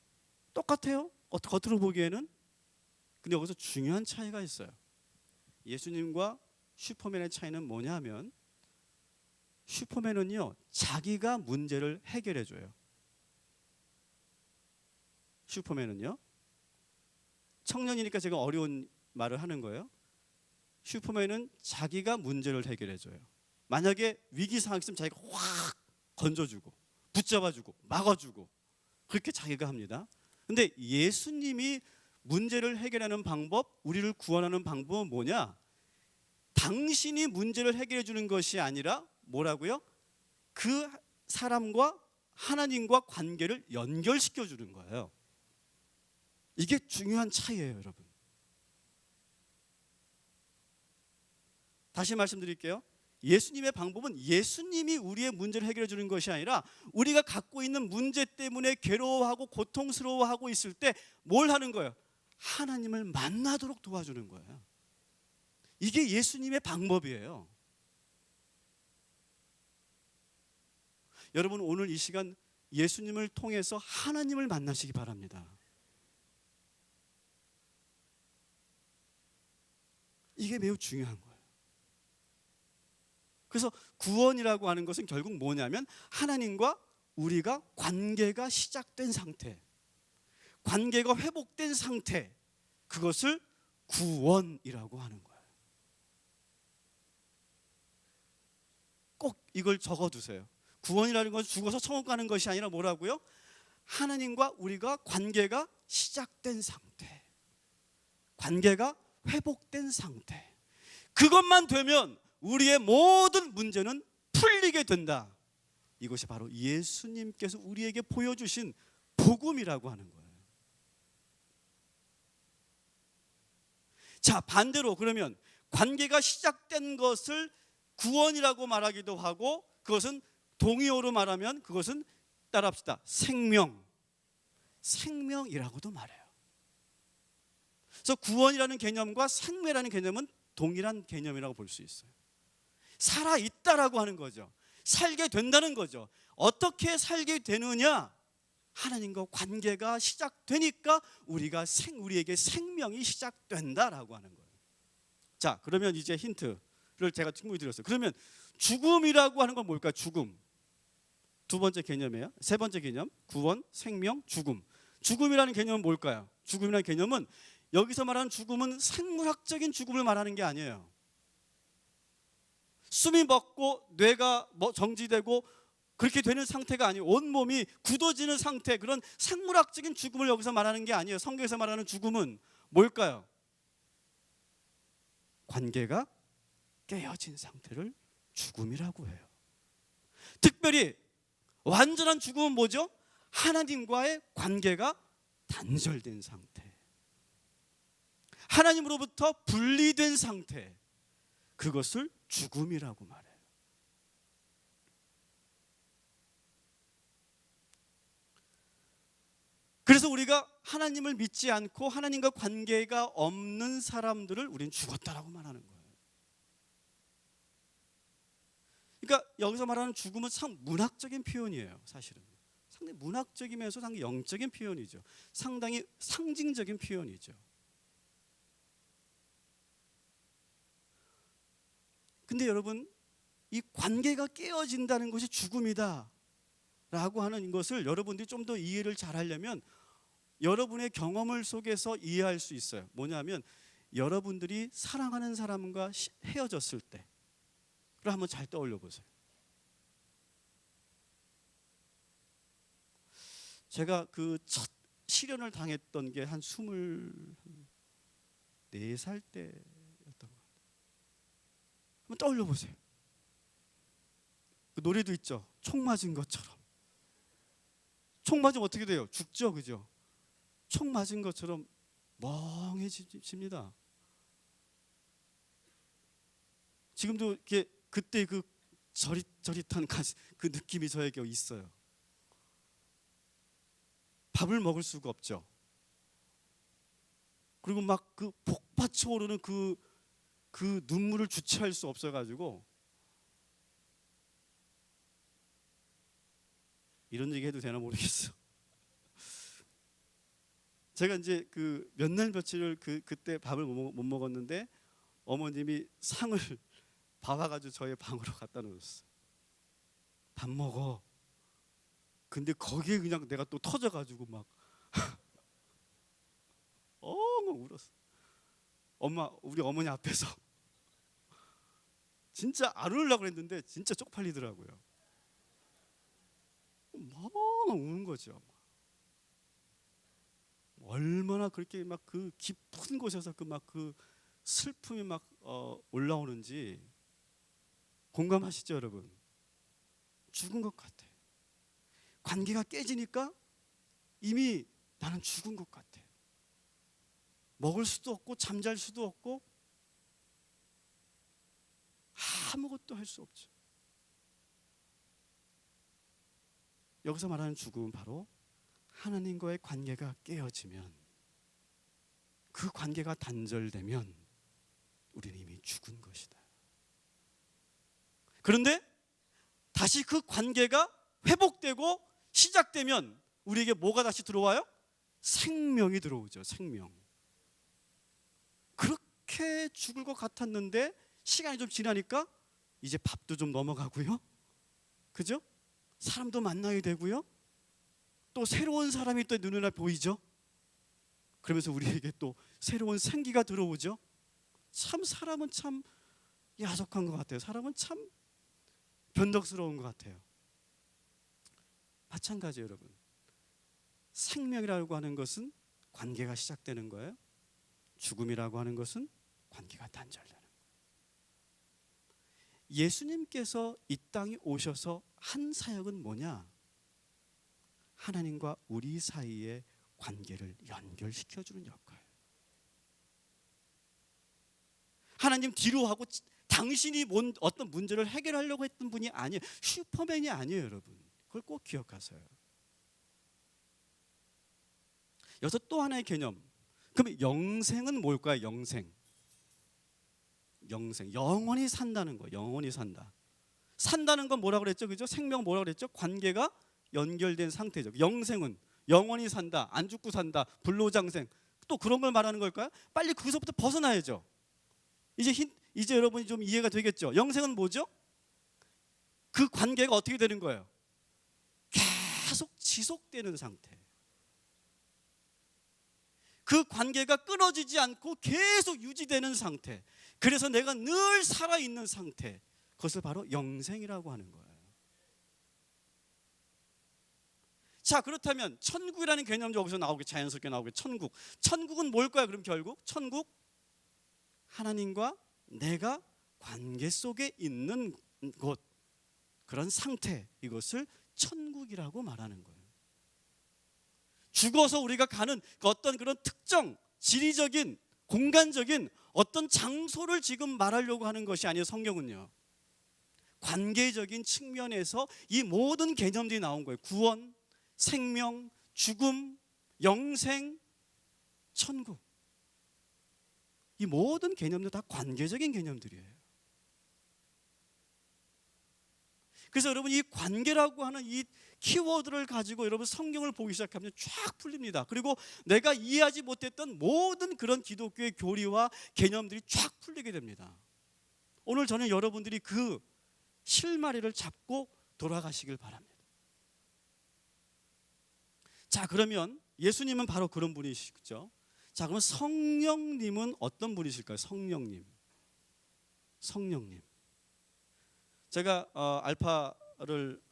똑같아요, 겉으로 보기에는. 근데 여기서 중요한 차이가 있어요. 예수님과 슈퍼맨의 차이는 뭐냐 하면, 슈퍼맨은요 자기가 문제를 해결해 줘요. 슈퍼맨은요, 청년이니까 제가 어려운 말을 하는 거예요. 슈퍼맨은 자기가 문제를 해결해 줘요. 만약에 위기 상황 있으면 자기가 확 건져주고 붙잡아주고 막아주고 그렇게 자기가 합니다. 근데 예수님이 문제를 해결하는 방법, 우리를 구원하는 방법은 뭐냐? 당신이 문제를 해결해 주는 것이 아니라 뭐라고요? 그 사람과 하나님과 관계를 연결시켜 주는 거예요. 이게 중요한 차이예요, 여러분. 다시 말씀드릴게요. 예수님의 방법은 예수님이 우리의 문제를 해결해 주는 것이 아니라 우리가 갖고 있는 문제 때문에 괴로워하고 고통스러워하고 있을 때 뭘 하는 거예요? 하나님을 만나도록 도와주는 거예요. 이게 예수님의 방법이에요. 여러분, 오늘 이 시간 예수님을 통해서 하나님을 만나시기 바랍니다. 이게 매우 중요한 거예요. 그래서 구원이라고 하는 것은 결국 뭐냐면 하나님과 우리가 관계가 시작된 상태, 관계가 회복된 상태, 그것을 구원이라고 하는 거예요. 꼭 이걸 적어두세요. 구원이라는 것은 죽어서 천국 가는 것이 아니라 뭐라고요? 하나님과 우리가 관계가 시작된 상태, 관계가 회복된 상태, 그것만 되면 우리의 모든 문제는 풀리게 된다. 이것이 바로 예수님께서 우리에게 보여주신 복음이라고 하는 거예요. 자, 반대로 그러면 관계가 시작된 것을 구원이라고 말하기도 하고, 그것은 동의어로 말하면 그것은 따라합시다. 생명이라고도 말해요. 그래서 구원이라는 개념과 생명이라는 개념은 동일한 개념이라고 볼 수 있어요. 살아있다라고 하는 거죠. 살게 된다는 거죠. 어떻게 살게 되느냐? 하나님과 관계가 시작되니까 우리에게 생명이 시작된다라고 하는 거예요. 자, 그러면 이제 힌트를 제가 충분히 드렸어요. 그러면 죽음이라고 하는 건 뭘까요? 죽음. 두 번째 개념이에요. 세 번째 개념, 구원, 생명, 죽음. 죽음이라는 개념은 뭘까요? 죽음이라는 개념은 여기서 말하는 죽음은 생물학적인 죽음을 말하는 게 아니에요. 숨이 멎고 뇌가 정지되고 그렇게 되는 상태가 아니에요. 온몸이 굳어지는 상태, 그런 생물학적인 죽음을 여기서 말하는 게 아니에요. 성경에서 말하는 죽음은 뭘까요? 관계가 깨어진 상태를 죽음이라고 해요. 특별히 완전한 죽음은 뭐죠? 하나님과의 관계가 단절된 상태, 하나님으로부터 분리된 상태, 그것을 죽음이라고 말해요. 그래서 우리가 하나님을 믿지 않고 하나님과 관계가 없는 사람들을 우리는 죽었다라고 말하는 거예요. 그러니까 여기서 말하는 죽음은 참 문학적인 표현이에요. 사실은 상당히 문학적이면서 상당히 영적인 표현이죠. 상당히 상징적인 표현이죠. 근데 여러분, 이 관계가 깨어진다는 것이 죽음이다 라고 하는 것을 여러분들이 좀 더 이해를 잘 하려면 여러분의 경험을 속에서 이해할 수 있어요. 뭐냐면 여러분들이 사랑하는 사람과 헤어졌을 때를 한번 잘 떠올려 보세요. 제가 그 첫 실연을 당했던 게 한 24살 때였던 것 같아요. 한번 떠올려 보세요. 그 노래도 있죠. 총 맞은 것처럼. 총 맞으면 어떻게 돼요? 죽죠, 그죠? 총 맞은 것처럼 멍해집니다. 지금도 이렇게 그때 그 저릿저릿한 그 느낌이 저에게 있어요. 밥을 먹을 수가 없죠. 그리고 막 그 복받쳐 오르는 그 눈물을 주체할 수 없어가지고, 이런 얘기 해도 되나 모르겠어. 제가 이제 그 몇 날 며칠을 그때 밥을 못 먹었는데 어머님이 상을 봐와가지고 저의 방으로 갖다 놓으셨어요. 밥 먹어. 근데 거기에 그냥 내가 또 터져가지고 막 엉엉 울었어. 우리 어머니 앞에서 진짜 안 울려고 했는데 진짜 쪽팔리더라고요. 막 우는 거죠. 얼마나 그렇게 막 그 깊은 곳에서 그 슬픔이 막 올라오는지 공감하시죠, 여러분? 죽은 것 같아. 관계가 깨지니까 이미 나는 죽은 것 같아. 먹을 수도 없고 잠잘 수도 없고 아무것도 할 수 없죠. 여기서 말하는 죽음은 바로 하나님과의 관계가 깨어지면, 그 관계가 단절되면 우리는 이미 죽은 것이다. 그런데 다시 그 관계가 회복되고 시작되면 우리에게 뭐가 다시 들어와요? 생명이 들어오죠. 생명. 그렇게 죽을 것 같았는데 시간이 좀 지나니까 이제 밥도 좀 넘어가고요, 그죠? 사람도 만나게 되고요, 또 새로운 사람이 또 눈에 보이죠. 그러면서 우리에게 또 새로운 생기가 들어오죠. 참 사람은 참 야속한 것 같아요. 사람은 참 변덕스러운 것 같아요. 마찬가지예요, 여러분. 생명이라고 하는 것은 관계가 시작되는 거예요. 죽음이라고 하는 것은 관계가 단절되는 거예요. 예수님께서 이 땅에 오셔서 한 사역은 뭐냐? 하나님과 우리 사이의 관계를 연결시켜주는 역할. 하나님 뒤로 하고 당신이 어떤 문제를 해결하려고 했던 분이 아니에요. 슈퍼맨이 아니에요, 여러분. 그걸 꼭 기억하세요. 여기서 또 하나의 개념. 그럼 영생은 뭘까요? 영생. 영원히 산다는 거예요. 영원히 산다. 산다는 건 뭐라고 그랬죠? 그죠? 생명 뭐라고 그랬죠? 관계가 연결된 상태죠. 영생은 영원히 산다, 안 죽고 산다, 불로장생, 또 그런 걸 말하는 걸까요? 빨리 거기서부터 벗어나야죠. 이제 여러분이 좀 이해가 되겠죠? 영생은 뭐죠? 그 관계가 어떻게 되는 거예요? 계속 지속되는 상태. 그 관계가 끊어지지 않고 계속 유지되는 상태. 그래서 내가 늘 살아있는 상태. 그것을 바로 영생이라고 하는 거예요. 자, 그렇다면 천국이라는 개념도 여기서 나오게, 자연스럽게 나오게, 천국은 뭘까요? 그럼 결국 천국, 하나님과 내가 관계 속에 있는 곳, 그런 상태, 이것을 천국이라고 말하는 거예요. 죽어서 우리가 가는 어떤 그런 특정 지리적인, 공간적인 어떤 장소를 지금 말하려고 하는 것이 아니에요. 성경은요, 관계적인 측면에서 이 모든 개념들이 나온 거예요. 구원, 생명, 죽음, 영생, 천국, 이 모든 개념들 다 관계적인 개념들이에요. 그래서 여러분, 이 관계라고 하는 이 키워드를 가지고 여러분 성경을 보기 시작하면 쫙 풀립니다. 그리고 내가 이해하지 못했던 모든 그런 기독교의 교리와 개념들이 쫙 풀리게 됩니다. 오늘 저는 여러분들이 그 실마리를 잡고 돌아가시길 바랍니다. 자, 그러면 예수님은 바로 그런 분이시죠. 자, 그럼 성령님은 어떤 분이실까요? 성령님. 제가 알파를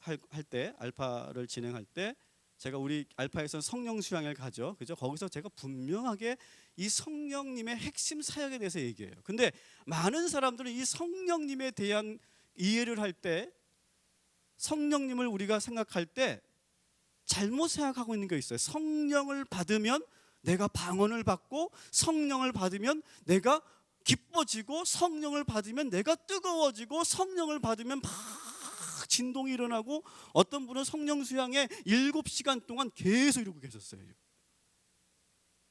알파를 진행할 때 제가 우리 알파에서는 성령 수양을 가죠. 그죠? 거기서 제가 분명하게 이 성령님의 핵심 사역에 대해서 얘기해요. 근데 많은 사람들은 이 성령님에 대한 이해를 할 때, 성령님을 우리가 생각할 때 잘못 생각하고 있는 게 있어요. 성령을 받으면 내가 방언을 받고, 성령을 받으면 내가 기뻐지고, 성령을 받으면 내가 뜨거워지고, 성령을 받으면 막 진동이 일어나고, 어떤 분은 성령 수양에 7시간 동안 계속 이러고 계셨어요.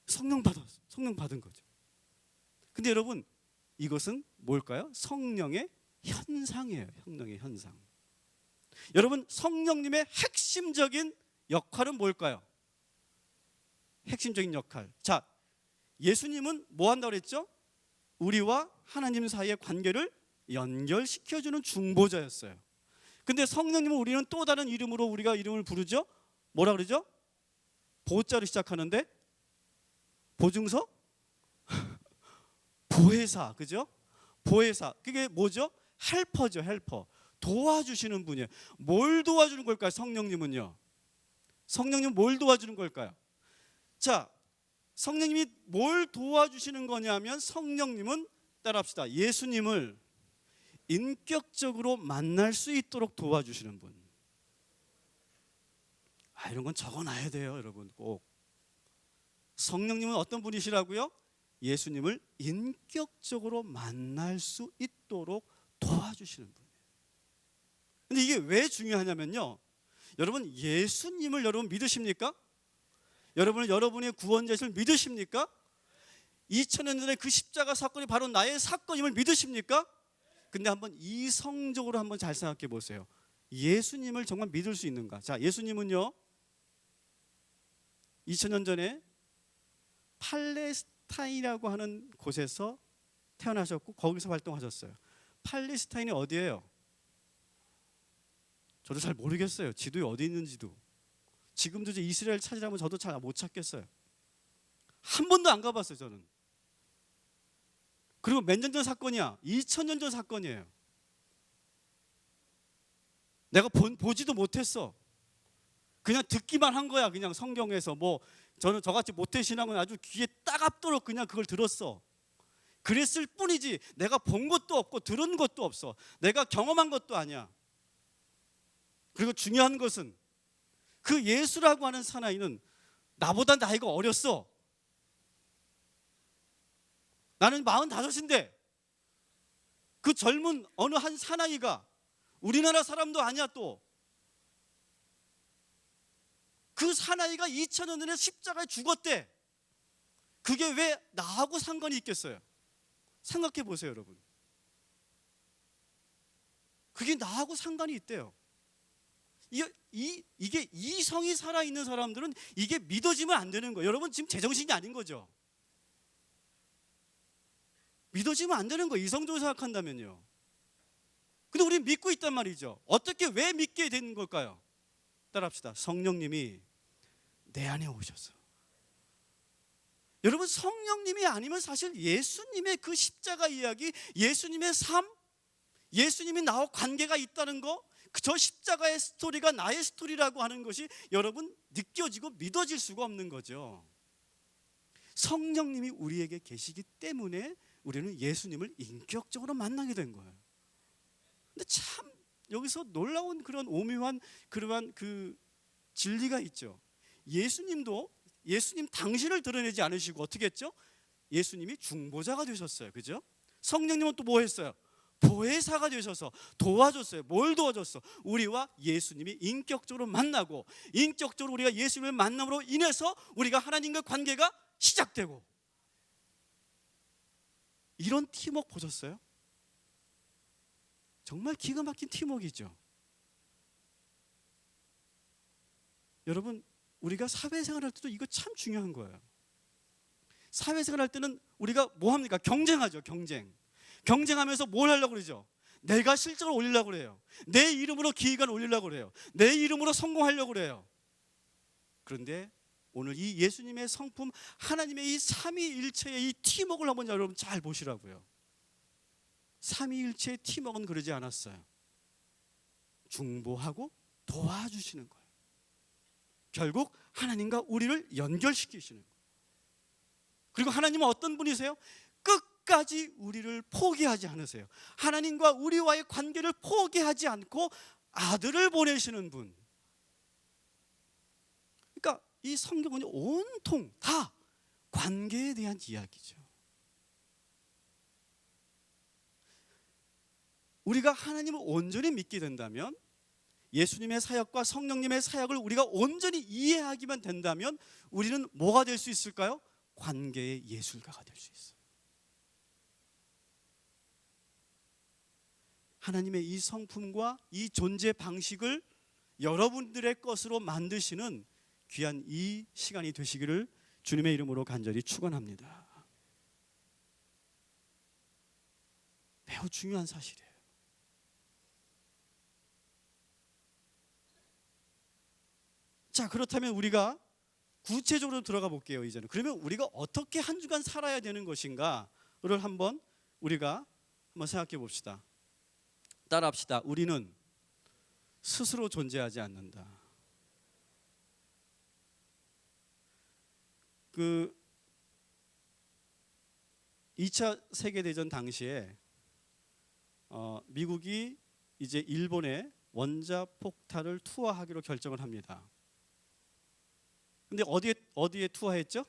성령 받은 거죠. 근데 여러분, 이것은 뭘까요? 성령의 현상이에요. 성령의 현상. 여러분, 성령님의 핵심적인 역할은 뭘까요? 핵심적인 역할. 자, 예수님은 뭐 한다고 그랬죠? 우리와 하나님 사이의 관계를 연결시켜주는 중보자였어요. 근데 성령님은 우리는 또 다른 이름으로 우리가 이름을 부르죠? 뭐라 그러죠? 보자로 시작하는데 보증서? 보혜사, 그죠? 보혜사. 그게 뭐죠? 헬퍼죠, 헬퍼. 도와주시는 분이에요. 뭘 도와주는 걸까요? 성령님은요. 성령님은 뭘 도와주는 걸까요? 자, 성령님이 뭘 도와주시는 거냐면, 성령님은 따라합시다. 예수님을 인격적으로 만날 수 있도록 도와주시는 분. 이런 건 적어놔야 돼요, 여러분. 꼭. 성령님은 어떤 분이시라고요? 예수님을 인격적으로 만날 수 있도록 도와주시는 분이에요. 근데 이게 왜 중요하냐면요, 여러분, 예수님을 여러분 믿으십니까? 여러분은 여러분의 구원자를 믿으십니까? 2000년 전에 그 십자가 사건이 바로 나의 사건임을 믿으십니까? 근데 한번 이성적으로 한번 잘 생각해 보세요. 예수님을 정말 믿을 수 있는가? 자, 예수님은요, 2000년 전에 팔레스타인이라고 하는 곳에서 태어나셨고 거기서 활동하셨어요. 팔레스타인이 어디예요? 저도 잘 모르겠어요. 지도에 어디 있는지도. 지금도 이제 이스라엘 찾으라면 저도 잘 못 찾겠어요. 한 번도 안 가봤어요, 저는. 그리고 몇 년 전 사건이야? 2000년 전 사건이에요. 내가 보지도 못했어. 그냥 듣기만 한 거야. 그냥 성경에서. 뭐 저는 저같이 모태신앙은 아주 귀에 따갑도록 그냥 그걸 들었어. 그랬을 뿐이지 내가 본 것도 없고 들은 것도 없어. 내가 경험한 것도 아니야. 그리고 중요한 것은 그 예수라고 하는 사나이는 나보다 나이가 어렸어. 나는 45인데 그 젊은 어느 한 사나이가, 우리나라 사람도 아니야, 또 그 사나이가 2000년 전에 십자가에 죽었대. 그게 왜 나하고 상관이 있겠어요? 생각해 보세요, 여러분. 그게 나하고 상관이 있대요. 이게 이성이 살아있는 사람들은 이게 믿어지면 안 되는 거예요. 여러분, 지금 제정신이 아닌 거죠. 믿어지면 안 되는 거예요, 이성적으로 생각한다면요. 근데 우리는 믿고 있단 말이죠. 어떻게, 왜 믿게 되는 걸까요? 따라합시다. 성령님이 내 안에 오셔서. 여러분, 성령님이 아니면 사실 예수님의 그 십자가 이야기, 예수님의 삶, 예수님이 나와 관계가 있다는 거, 저 십자가의 스토리가 나의 스토리라고 하는 것이 여러분 느껴지고 믿어질 수가 없는 거죠. 성령님이 우리에게 계시기 때문에 우리는 예수님을 인격적으로 만나게 된 거예요. 근데 참 여기서 놀라운 그런 오묘한 그러한 그 진리가 있죠. 예수님도 예수님 당신을 드러내지 않으시고 어떻게 했죠? 예수님이 중보자가 되셨어요. 그죠? 성령님은 또 뭐 했어요? 보혜사가 되셔서 도와줬어요. 뭘 도와줬어? 우리와 예수님이 인격적으로 만나고, 인격적으로 우리가 예수님을 만남으로 인해서 우리가 하나님과 관계가 시작되고, 이런 팀워크 보셨어요? 정말 기가 막힌 팀워크이죠. 여러분, 우리가 사회생활 할 때도 이거 참 중요한 거예요. 사회생활 할 때는 우리가 뭐 합니까? 경쟁하죠. 경쟁하면서 뭘 하려고 그러죠? 내가 실적을 올리려고 그래요. 내 이름으로 기획안을 올리려고 그래요. 내 이름으로 성공하려고 그래요. 그런데 오늘 이 예수님의 성품, 하나님의 이 삼위일체의 이 팀워크를 한번 여러분 잘 보시라고요. 삼위일체의 팀워크는 그러지 않았어요. 중보하고 도와주시는 거예요. 결국 하나님과 우리를 연결시키시는 거예요. 그리고 하나님은 어떤 분이세요? 끝까지 우리를 포기하지 않으세요. 하나님과 우리와의 관계를 포기하지 않고 아들을 보내시는 분. 그러니까 이 성경은 온통 다 관계에 대한 이야기죠. 우리가 하나님을 온전히 믿게 된다면, 예수님의 사역과 성령님의 사역을 우리가 온전히 이해하기만 된다면 우리는 뭐가 될 수 있을까요? 관계의 예술가가 될 수 있어요. 하나님의 이 성품과 이 존재 방식을 여러분들의 것으로 만드시는 귀한 이 시간이 되시기를 주님의 이름으로 간절히 축원합니다. 매우 중요한 사실이에요. 자, 그렇다면 우리가 구체적으로 들어가 볼게요. 이제는 그러면 우리가 어떻게 한 주간 살아야 되는 것인가를 한번 우리가 한번 생각해 봅시다. 따라합시다. 우리는 스스로 존재하지 않는다. 그 2차 세계대전 당시에 미국이 이제 일본에 원자폭탄을 투하하기로 결정을 합니다. 근데 어디에 투하했죠?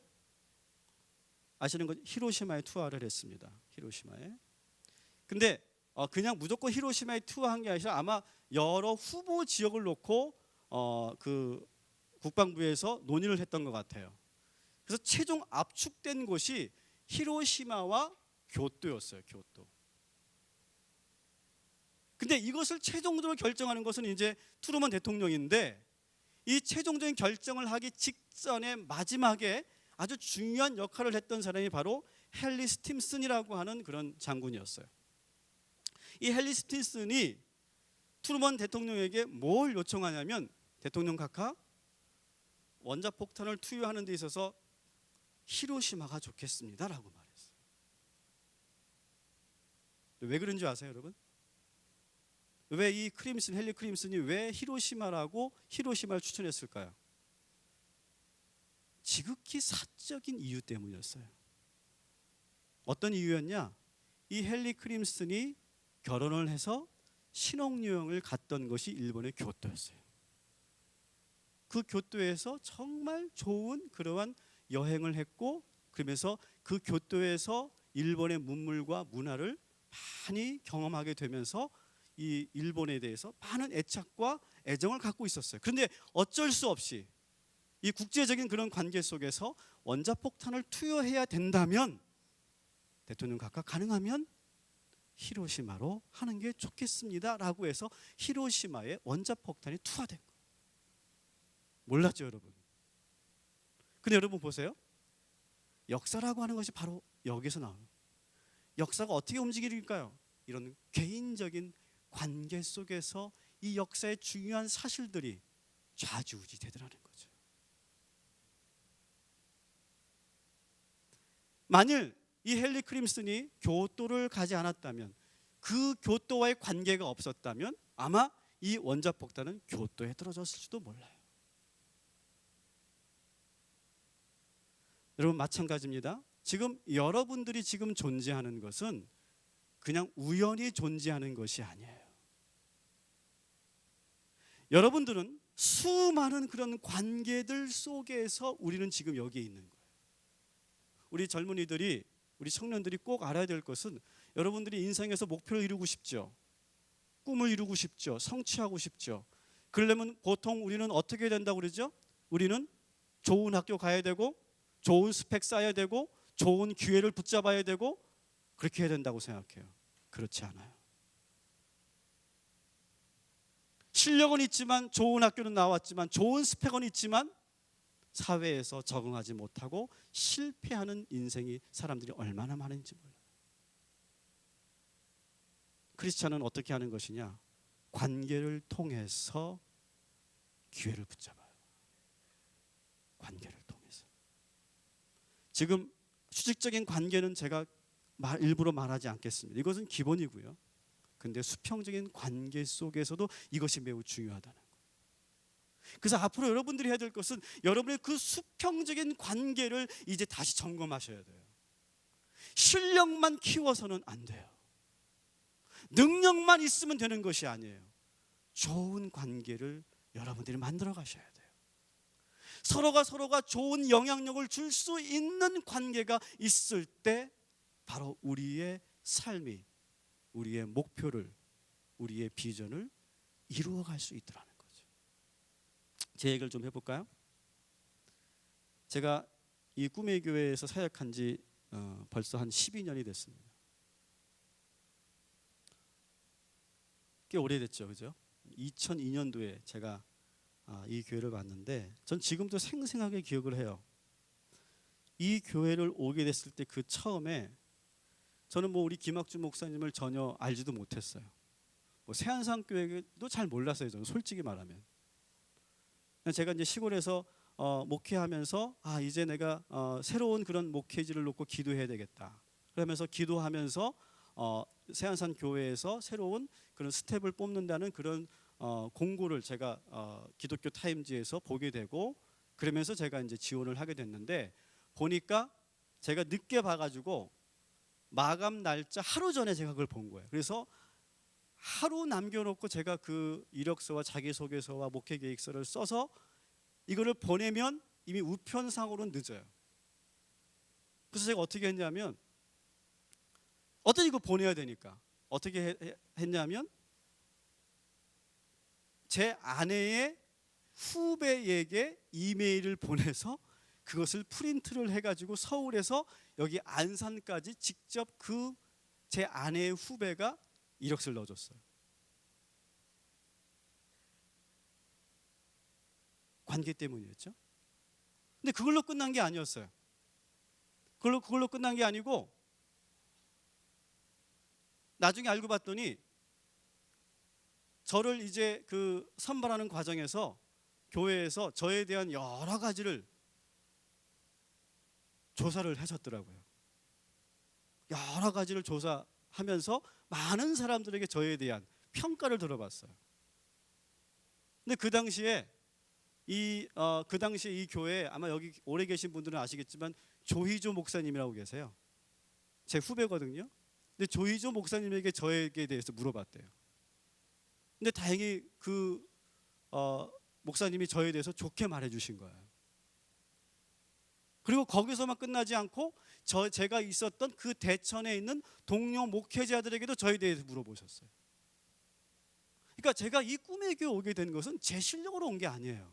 아시는 거 히로시마에 투하를 했습니다. 히로시마에. 근데 그냥 무조건 히로시마에 투하한 게 아니라 아마 여러 후보 지역을 놓고 그 국방부에서 논의를 했던 것 같아요. 그래서 최종 압축된 곳이 히로시마와 교토였어요. 교토. 근데 이것을 최종적으로 결정하는 것은 이제 트루먼 대통령인데, 이 최종적인 결정을 하기 직전에 마지막에 아주 중요한 역할을 했던 사람이 바로 헨리 스팀슨이라고 하는 그런 장군이었어요. 이 헨리 스팀슨이 트루먼 대통령에게 뭘 요청하냐면, 대통령 각하, 원자폭탄을 투여하는 데 있어서 히로시마가 좋겠습니다 라고 말했어요. 왜 그런지 아세요, 여러분? 왜 이 헨리 크림슨이 왜 히로시마라고 히로시마를 추천했을까요? 지극히 사적인 이유 때문이었어요. 어떤 이유였냐? 이 헨리 크림슨이 결혼을 해서 신혼여행을 갔던 것이 일본의 교토였어요. 그 교토에서 정말 좋은 그러한 여행을 했고, 그러면서 그 교토에서 일본의 문물과 문화를 많이 경험하게 되면서 이 일본에 대해서 많은 애착과 애정을 갖고 있었어요. 그런데 어쩔 수 없이 이 국제적인 그런 관계 속에서 원자폭탄을 투여해야 된다면 대통령 각하 가능하면 히로시마로 하는 게 좋겠습니다 라고 해서 히로시마에 원자폭탄이 투하된 거예요. 몰랐죠, 여러분? 근데 여러분 보세요. 역사라고 하는 것이 바로 여기서 나와요. 역사가 어떻게 움직일까요? 이런 개인적인 관계 속에서 이 역사의 중요한 사실들이 좌지우지 되더라는 거죠. 만일 이 헨리 크림슨이 교토를 가지 않았다면, 그 교토와의 관계가 없었다면 아마 이 원자폭탄은 교토에 떨어졌을지도 몰라요. 여러분 마찬가지입니다. 지금 여러분들이 지금 존재하는 것은 그냥 우연히 존재하는 것이 아니에요. 여러분들은 수많은 그런 관계들 속에서 우리는 지금 여기에 있는 거예요. 우리 젊은이들이, 우리 청년들이 꼭 알아야 될 것은 여러분들이 인생에서 목표를 이루고 싶죠. 꿈을 이루고 싶죠. 성취하고 싶죠. 그러려면 보통 우리는 어떻게 해야 된다고 그러죠? 우리는 좋은 학교 가야 되고 좋은 스펙 쌓아야 되고 좋은 기회를 붙잡아야 되고 그렇게 해야 된다고 생각해요. 그렇지 않아요. 실력은 있지만 좋은 학교는 나왔지만 좋은 스펙은 있지만 사회에서 적응하지 못하고 실패하는 인생이 사람들이 얼마나 많은지 몰라요. 크리스찬은 어떻게 하는 것이냐? 관계를 통해서 기회를 붙잡아요. 관계를 통해서. 지금 수직적인 관계는 제가 일부러 말하지 않겠습니다. 이것은 기본이고요. 근데 수평적인 관계 속에서도 이것이 매우 중요하다는 거예요. 그래서 앞으로 여러분들이 해야 될 것은 여러분의 그 수평적인 관계를 이제 다시 점검하셔야 돼요. 실력만 키워서는 안 돼요. 능력만 있으면 되는 것이 아니에요. 좋은 관계를 여러분들이 만들어 가셔야 돼요. 서로가 좋은 영향력을 줄 수 있는 관계가 있을 때 바로 우리의 삶이, 우리의 목표를, 우리의 비전을 이루어갈 수 있더라는 거죠. 제 얘기를 좀 해볼까요? 제가 이 꿈의 교회에서 사역한 지 벌써 한 12년이 됐습니다. 꽤 오래됐죠, 그죠? 2002년도에 제가 이 교회를 왔는데 전 지금도 생생하게 기억을 해요. 이 교회를 오게 됐을 때 그 처음에 저는 우리 김학주 목사님을 전혀 알지도 못했어요. 새한산 교회도 잘 몰랐어요. 저는 솔직히 말하면. 제가 이제 시골에서 목회하면서 이제 내가 새로운 그런 목회지를 놓고 기도해야 되겠다. 그러면서 기도하면서 새한산 교회에서 새로운 그런 스텝을 뽑는다는 그런 공고를 제가 기독교 타임즈에서 보게 되고 그러면서 제가 이제 지원을 하게 됐는데 보니까 제가 늦게 봐가지고 마감 날짜 하루 전에 제가 그걸 본 거예요. 그래서 하루 남겨놓고 제가 그 이력서와 자기소개서와 목회계획서를 써서 이거를 보내면 이미 우편상으로는 늦어요. 그래서 제가 어떻게 했냐면 어떻게 이거 보내야 되니까 어떻게 했냐면 제 아내의 후배에게 이메일을 보내서 그것을 프린트를 해가지고 서울에서 여기 안산까지 직접 그 제 아내의 후배가 이력서를 넣어줬어요. 관계 때문이었죠. 근데 그걸로 끝난 게 아니었어요. 그걸로 끝난 게 아니고 나중에 알고 봤더니 저를 이제 그 선발하는 과정에서 교회에서 저에 대한 여러 가지를 조사를 하셨더라고요. 여러 가지를 조사하면서 많은 사람들에게 저에 대한 평가를 들어봤어요. 근데 그 당시에 이 교회에 아마 여기 오래 계신 분들은 아시겠지만 조희조 목사님이라고 계세요. 제 후배거든요. 근데 조희조 목사님에게 저에게 대해서 물어봤대요. 근데 다행히 그 목사님이 저에 대해서 좋게 말해주신 거예요. 그리고 거기서만 끝나지 않고 제가 있었던 그 대천에 있는 동료 목회자들에게도 저에 대해서 물어보셨어요. 그러니까 제가 이 꿈의 교회 오게 된 것은 제 실력으로 온 게 아니에요.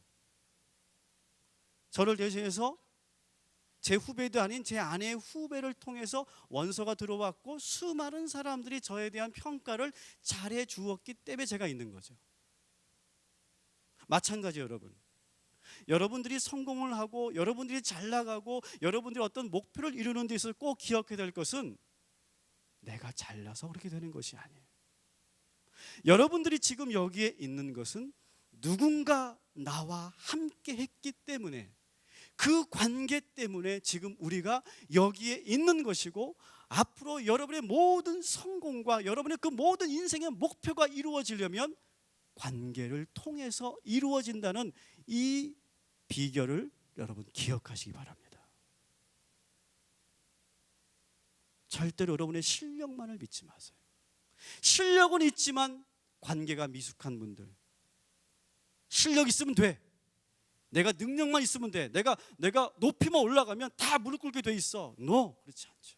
저를 대신해서 제 후배도 아닌 제 아내의 후배를 통해서 원서가 들어왔고 수많은 사람들이 저에 대한 평가를 잘해 주었기 때문에 제가 있는 거죠. 마찬가지 여러분. 여러분들이 성공을 하고 여러분들이 잘 나가고 여러분들이 어떤 목표를 이루는 데 있어서 꼭 기억해야 될 것은 내가 잘나서 그렇게 되는 것이 아니에요. 여러분들이 지금 여기에 있는 것은 누군가 나와 함께 했기 때문에 그 관계 때문에 지금 우리가 여기에 있는 것이고 앞으로 여러분의 모든 성공과 여러분의 그 모든 인생의 목표가 이루어지려면 관계를 통해서 이루어진다는 이 비결을 여러분 기억하시기 바랍니다. 절대로 여러분의 실력만을 믿지 마세요. 실력은 있지만 관계가 미숙한 분들, 실력 있으면 돼, 내가 능력만 있으면 돼, 내가 높이만 올라가면 다 무릎 꿇게 돼 있어. No, 그렇지 않죠.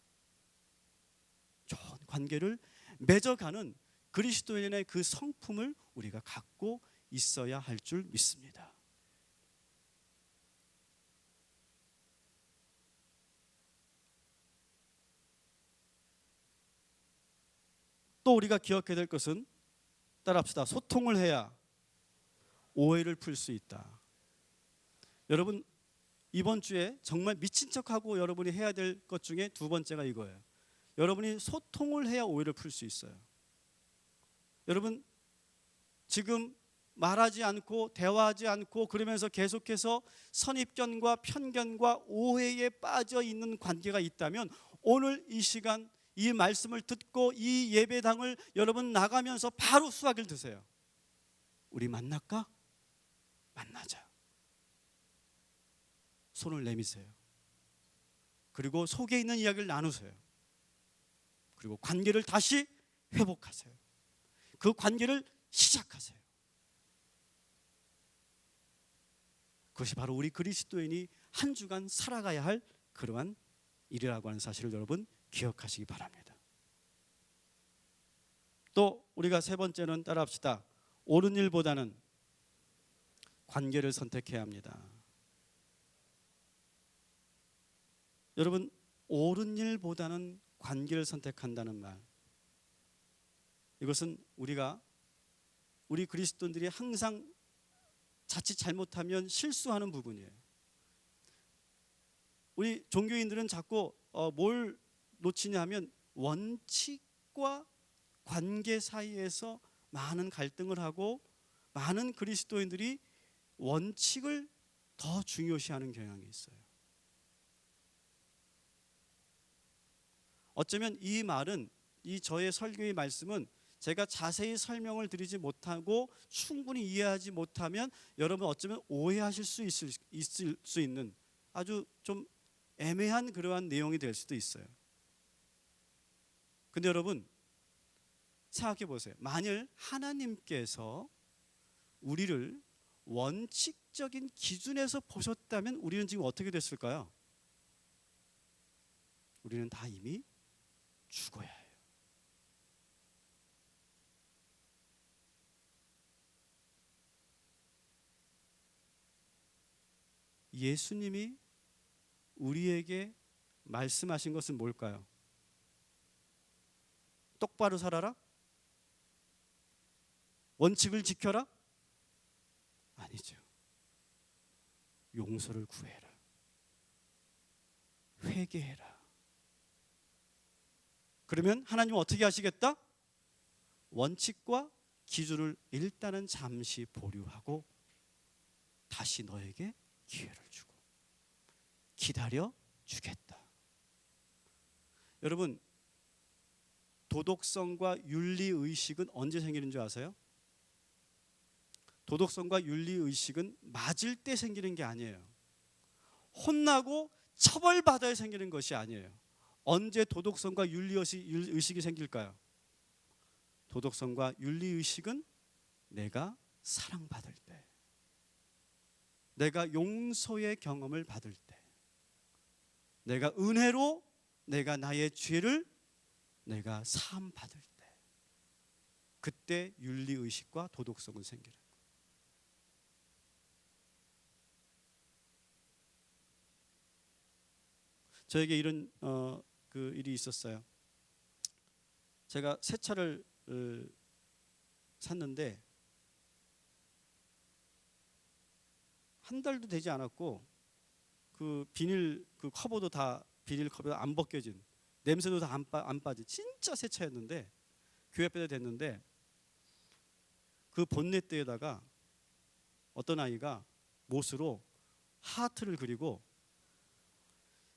좋은 관계를 맺어가는 그리스도인의 그 성품을 우리가 갖고 있어야 할 줄 믿습니다. 또 우리가 기억해야 될 것은, 따라합시다. 소통을 해야 오해를 풀 수 있다. 여러분, 이번 주에 정말 미친 척하고 여러분이 해야 될 것 중에 두 번째가 이거예요. 여러분이 소통을 해야 오해를 풀 수 있어요. 여러분, 지금 말하지 않고 대화하지 않고 그러면서 계속해서 선입견과 편견과 오해에 빠져 있는 관계가 있다면, 오늘 이 시간 이 말씀을 듣고 이 예배당을 여러분 나가면서 바로 수확을 드세요. 우리 만날까? 만나자. 손을 내미세요. 그리고 속에 있는 이야기를 나누세요. 그리고 관계를 다시 회복하세요. 그 관계를 시작하세요. 그것이 바로 우리 그리스도인이 한 주간 살아가야 할 그러한 일이라고 하는 사실을 여러분 기억하시기 바랍니다. 또 우리가 세 번째는, 따라합시다. 옳은 일보다는 관계를 선택해야 합니다. 여러분, 옳은 일보다는 관계를 선택한다는 말, 이것은 우리 그리스도인들이 항상 자칫 잘못하면 실수하는 부분이에요. 우리 종교인들은 자꾸 뭘 놓치냐 하면 원칙과 관계 사이에서 많은 갈등을 하고, 많은 그리스도인들이 원칙을 더 중요시하는 경향이 있어요. 어쩌면 이 말은, 이 저의 설교의 말씀은 제가 자세히 설명을 드리지 못하고 충분히 이해하지 못하면 여러분 어쩌면 오해하실 수 있을 수 있는 아주 좀 애매한 그러한 내용이 될 수도 있어요. 근데 여러분 생각해 보세요. 만일 하나님께서 우리를 원칙적인 기준에서 보셨다면 우리는 지금 어떻게 됐을까요? 우리는 다 이미 죽어야 해요. 예수님이 우리에게 말씀하신 것은 뭘까요? 똑바로 살아라? 원칙을 지켜라? 아니죠. 용서를 구해라. 회개해라. 그러면 하나님은 어떻게 하시겠다? 원칙과 기준을 일단은 잠시 보류하고 다시 너에게 기회를 주고 기다려 주겠다. 여러분, 도덕성과 윤리의식은 언제 생기는 줄 아세요? 도덕성과 윤리의식은 맞을 때 생기는 게 아니에요. 혼나고 처벌받아야 생기는 것이 아니에요. 언제 도덕성과 윤리의식이 생길까요? 도덕성과 윤리의식은 내가 사랑받을 때, 내가 용서의 경험을 받을 때, 내가 은혜로 내가 나의 죄를 내가 사함 받을 때, 그때 윤리의식과 도덕성은 생기는 거예요. 저에게 이런 그 일이 있었어요. 제가 새 차를 샀는데 한 달도 되지 않았고 그 비닐 그 커버도 다 비닐 커버 안 벗겨진, 냄새도 다 안 빠진 진짜 새 차였는데 교회 빼다 됐는데 그 본넷대에다가 어떤 아이가 못으로 하트를 그리고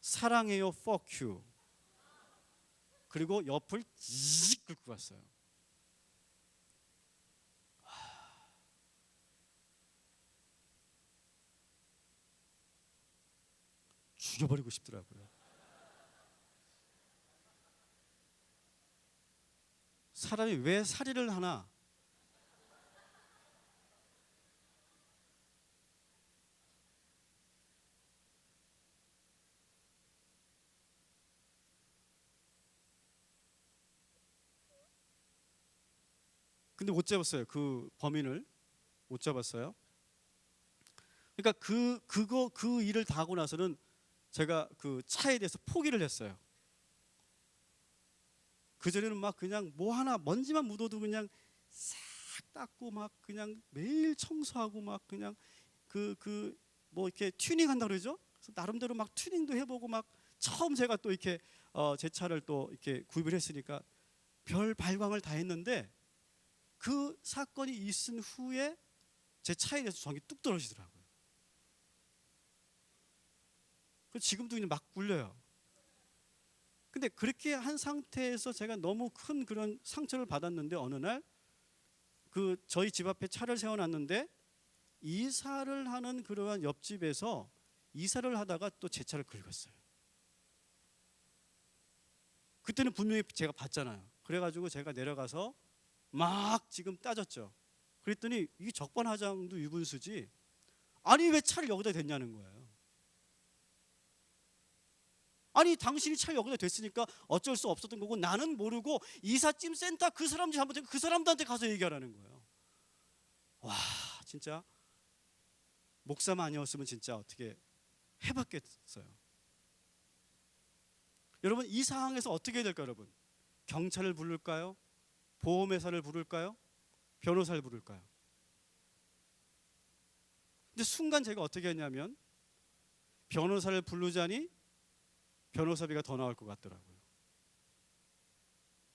사랑해요 fuck you 그리고 옆을 직 긁고 갔어요. 죽여버리고 싶더라고요. 사람이 왜 살인을 하나? 근데 못 잡았어요. 그 범인을 못 잡았어요. 그러니까 그 일을 다 하고 나서는 제가 그 차에 대해서 포기를 했어요. 그전에는 막 그냥 뭐 하나 먼지만 묻어도 그냥 싹 닦고 막 그냥 매일 청소하고 막 그냥 뭐 이렇게 튜닝한다 그러죠. 그래서 나름대로 막 튜닝도 해보고 막 처음 제가 또 이렇게 제 차를 또 이렇게 구입을 했으니까 별 발광을 다 했는데 그 사건이 있은 후에 제 차에 대해서 정이 뚝 떨어지더라고요. 그래서 지금도 그냥 막 굴려요. 근데 그렇게 한 상태에서 제가 너무 큰 그런 상처를 받았는데 어느 날 그 저희 집 앞에 차를 세워놨는데 이사를 하는 그러한 옆집에서 이사를 하다가 또 제 차를 긁었어요. 그때는 분명히 제가 봤잖아요. 그래가지고 제가 내려가서 막 지금 따졌죠. 그랬더니 이게 적반하장도 유분수지. 아니 왜 차를 여기다 댔냐는 거예요. 아니 당신이 차를 여기다 댔으니까 어쩔 수 없었던 거고 나는 모르고 이삿짐 센터 그 사람들이 잘못된 그 사람들한테 가서 얘기하라는 거예요. 와 진짜 목사만 아니었으면 진짜 어떻게 해봤겠어요. 여러분 이 상황에서 어떻게 해야 될까요? 여러분 경찰을 부를까요? 보험회사를 부를까요? 변호사를 부를까요? 근데 순간 제가 어떻게 했냐면 변호사를 부르자니 변호사비가 더 나올 것 같더라고요.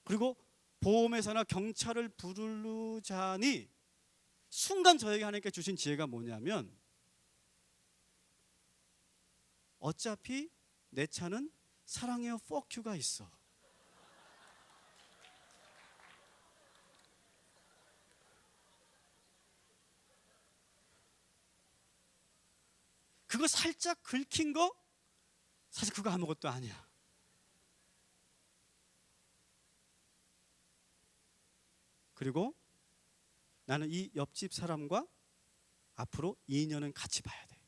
그리고 보험회사나 경찰을 부르자니 순간 저에게 하나님께 주신 지혜가 뭐냐면 어차피 내 차는 사랑해요 fuck you가 있어. 그거 살짝 긁힌 거 사실 그거 아무것도 아니야. 그리고 나는 이 옆집 사람과 앞으로 2년은 같이 봐야 돼.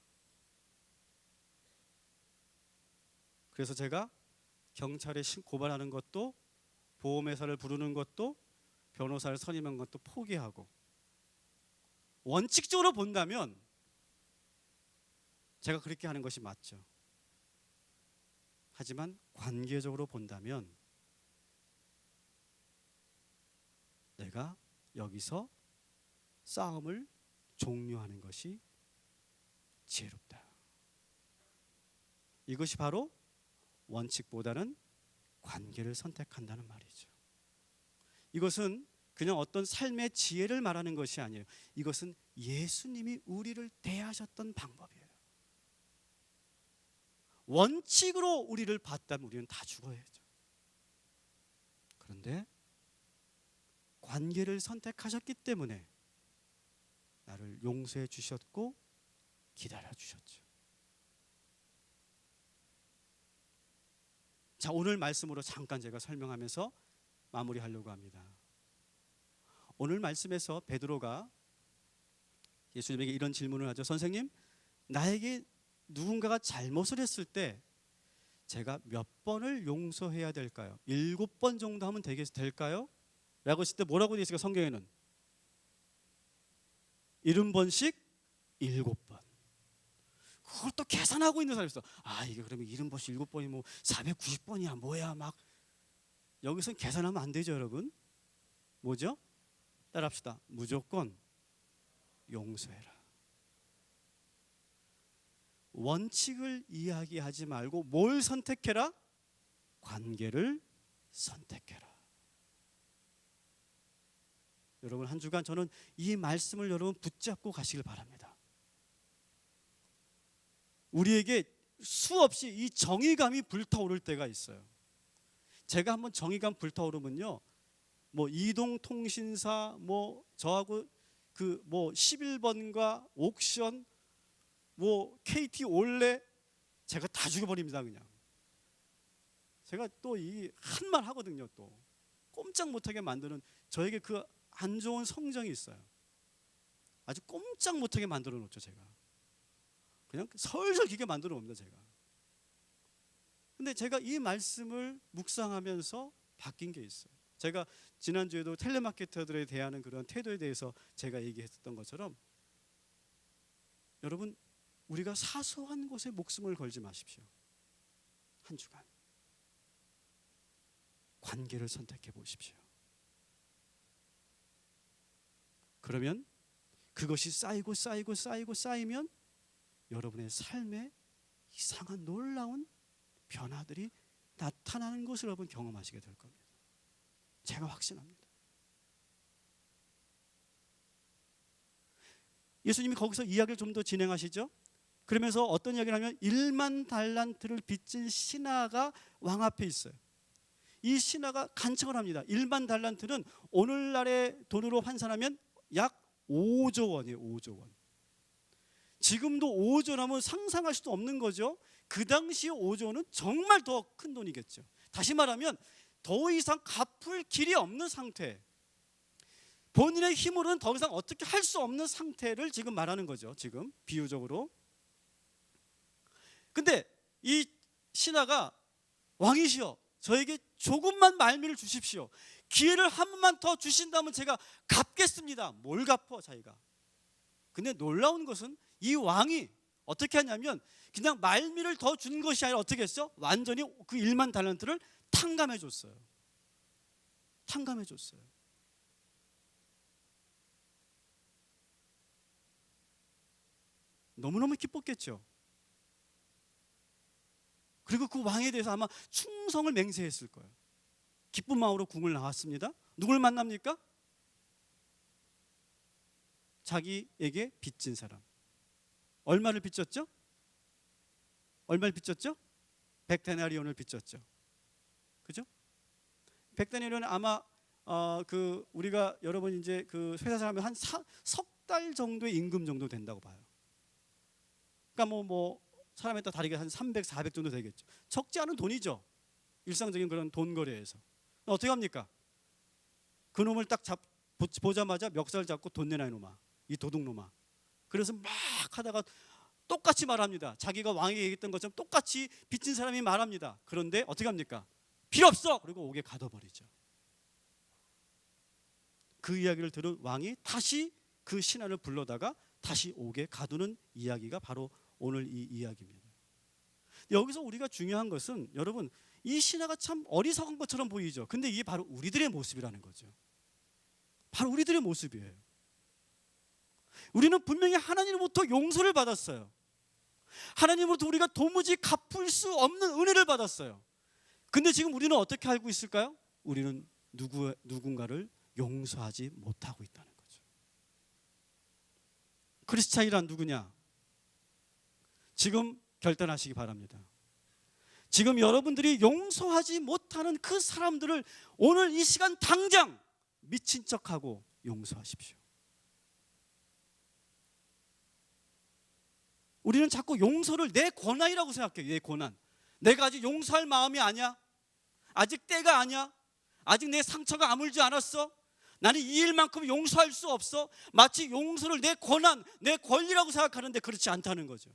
그래서 제가 경찰에 고발하는 것도 보험회사를 부르는 것도 변호사를 선임한 것도 포기하고 원칙적으로 본다면 제가 그렇게 하는 것이 맞죠. 하지만 관계적으로 본다면 내가 여기서 싸움을 종료하는 것이 지혜롭다. 이것이 바로 원칙보다는 관계를 선택한다는 말이죠. 이것은 그냥 어떤 삶의 지혜를 말하는 것이 아니에요. 이것은 예수님이 우리를 대하셨던 방법이에요. 원칙으로 우리를 봤다면 우리는 다 죽어야죠. 그런데 관계를 선택하셨기 때문에 나를 용서해 주셨고 기다려 주셨죠. 자, 오늘 말씀으로 잠깐 제가 설명하면서 마무리하려고 합니다. 오늘 말씀에서 베드로가 예수님에게 이런 질문을 하죠. 선생님, 나에게 누군가가 잘못을 했을 때 제가 몇 번을 용서해야 될까요? 7번 정도 하면 될까요? 라고 했을 때 뭐라고 되어 있을까? 성경에는 70번씩 7번. 그걸 또 계산하고 있는 사람이 있어. 아 이게 그러면 70번씩 7번이 뭐 490번이야 뭐야 막. 여기서 계산하면 안 되죠 여러분. 뭐죠? 따라합시다. 무조건 용서해라. 원칙을 이야기하지 말고 뭘 선택해라? 관계를 선택해라. 여러분 한 주간 저는 이 말씀을 여러분 붙잡고 가시길 바랍니다. 우리에게 수없이 이 정의감이 불타오를 때가 있어요. 제가 한번 정의감 불타오르면요, 뭐 이동통신사, 뭐 저하고 그 뭐 11번가 옥션, 뭐 KT 올레, 제가 다 죽여버립니다. 그냥 제가 또 이 한 말 하거든요. 또 꼼짝 못하게 만드는, 저에게 그 안 좋은 성정이 있어요. 아주 꼼짝 못하게 만들어 놓죠. 제가 그냥 설설 기게 만들어 놉니다. 제가. 근데 제가 이 말씀을 묵상하면서 바뀐 게 있어요. 제가 지난주에도 텔레마케터들에 대한 그런 태도에 대해서 제가 얘기했던 것처럼, 여러분, 우리가 사소한 것에 목숨을 걸지 마십시오. 한 주간 관계를 선택해 보십시오. 그러면 그것이 쌓이고 쌓이고 쌓이고 쌓이면 여러분의 삶에 이상한 놀라운 변화들이 나타나는 것을 여러분 경험하시게 될 겁니다. 제가 확신합니다. 예수님이 거기서 이야기를 좀 더 진행하시죠. 그러면서 어떤 이야기를 하면 1만 달란트를 빚진 신하가 왕 앞에 있어요. 이 신하가 간청을 합니다. 1만 달란트는 오늘날의 돈으로 환산하면 약 5조 원이에요. 5조 원. 지금도 5조라면 상상할 수도 없는 거죠. 그 당시 5조는 정말 더 큰 돈이겠죠. 다시 말하면 더 이상 갚을 길이 없는 상태, 본인의 힘으로는 더 이상 어떻게 할 수 없는 상태를 지금 말하는 거죠. 지금 비유적으로. 근데 이 신하가, 왕이시여, 저에게 조금만 말미를 주십시오. 기회를 한 번만 더 주신다면 제가 갚겠습니다. 뭘 갚어 자기가. 근데 놀라운 것은 이 왕이 어떻게 하냐면 그냥 말미를 더 준 것이 아니라 어떻게 했어? 완전히 그 1만 달란트를 탕감해 줬어요. 탕감해 줬어요. 너무너무 기뻤겠죠. 그리고 그 왕에 대해서 아마 충성을 맹세했을 거예요. 기쁜 마음으로 궁을 나왔습니다. 누굴 만납니까? 자기에게 빚진 사람. 얼마를 빚졌죠? 얼마를 빚졌죠? 100데나리온을 빚졌죠. 그죠? 100데나리온은 아마 그 우리가 여러분 이제 그 회사 사람이 한 석 달 정도의 임금 정도 된다고 봐요. 그러니까 뭐 사람에 따라 다르게 한 300, 400 정도 되겠죠. 적지 않은 돈이죠. 일상적인 그런 돈 거래에서. 어떻게 합니까? 그 놈을 딱 보자마자 멱살 잡고 돈 내놔 이놈아. 이 도둑놈아. 그래서 막 하다가 똑같이 말합니다. 자기가 왕에게 얘기했던 것처럼 똑같이 빚진 사람이 말합니다. 그런데 어떻게 합니까? 필요 없어! 그리고 옥에 가둬버리죠. 그 이야기를 들은 왕이 다시 그 신하를 불러다가 다시 옥에 가두는 이야기가 바로 오늘 이 이야기입니다. 여기서 우리가 중요한 것은, 여러분, 이 신하가 참 어리석은 것처럼 보이죠. 근데 이게 바로 우리들의 모습이라는 거죠. 바로 우리들의 모습이에요. 우리는 분명히 하나님으로부터 용서를 받았어요. 하나님으로부터 우리가 도무지 갚을 수 없는 은혜를 받았어요. 근데 지금 우리는 어떻게 알고 있을까요? 우리는 누군가를 용서하지 못하고 있다는 거죠. 크리스찬이란 누구냐? 지금 결단하시기 바랍니다. 지금 여러분들이 용서하지 못하는 그 사람들을 오늘 이 시간 당장 미친 척하고 용서하십시오. 우리는 자꾸 용서를 내 권한이라고 생각해요. 내 권한. 내가 아직 용서할 마음이 아니야. 아직 때가 아니야. 아직 내 상처가 아물지 않았어. 나는 이 일만큼 용서할 수 없어. 마치 용서를 내 권한, 내 권리라고 생각하는데 그렇지 않다는 거죠.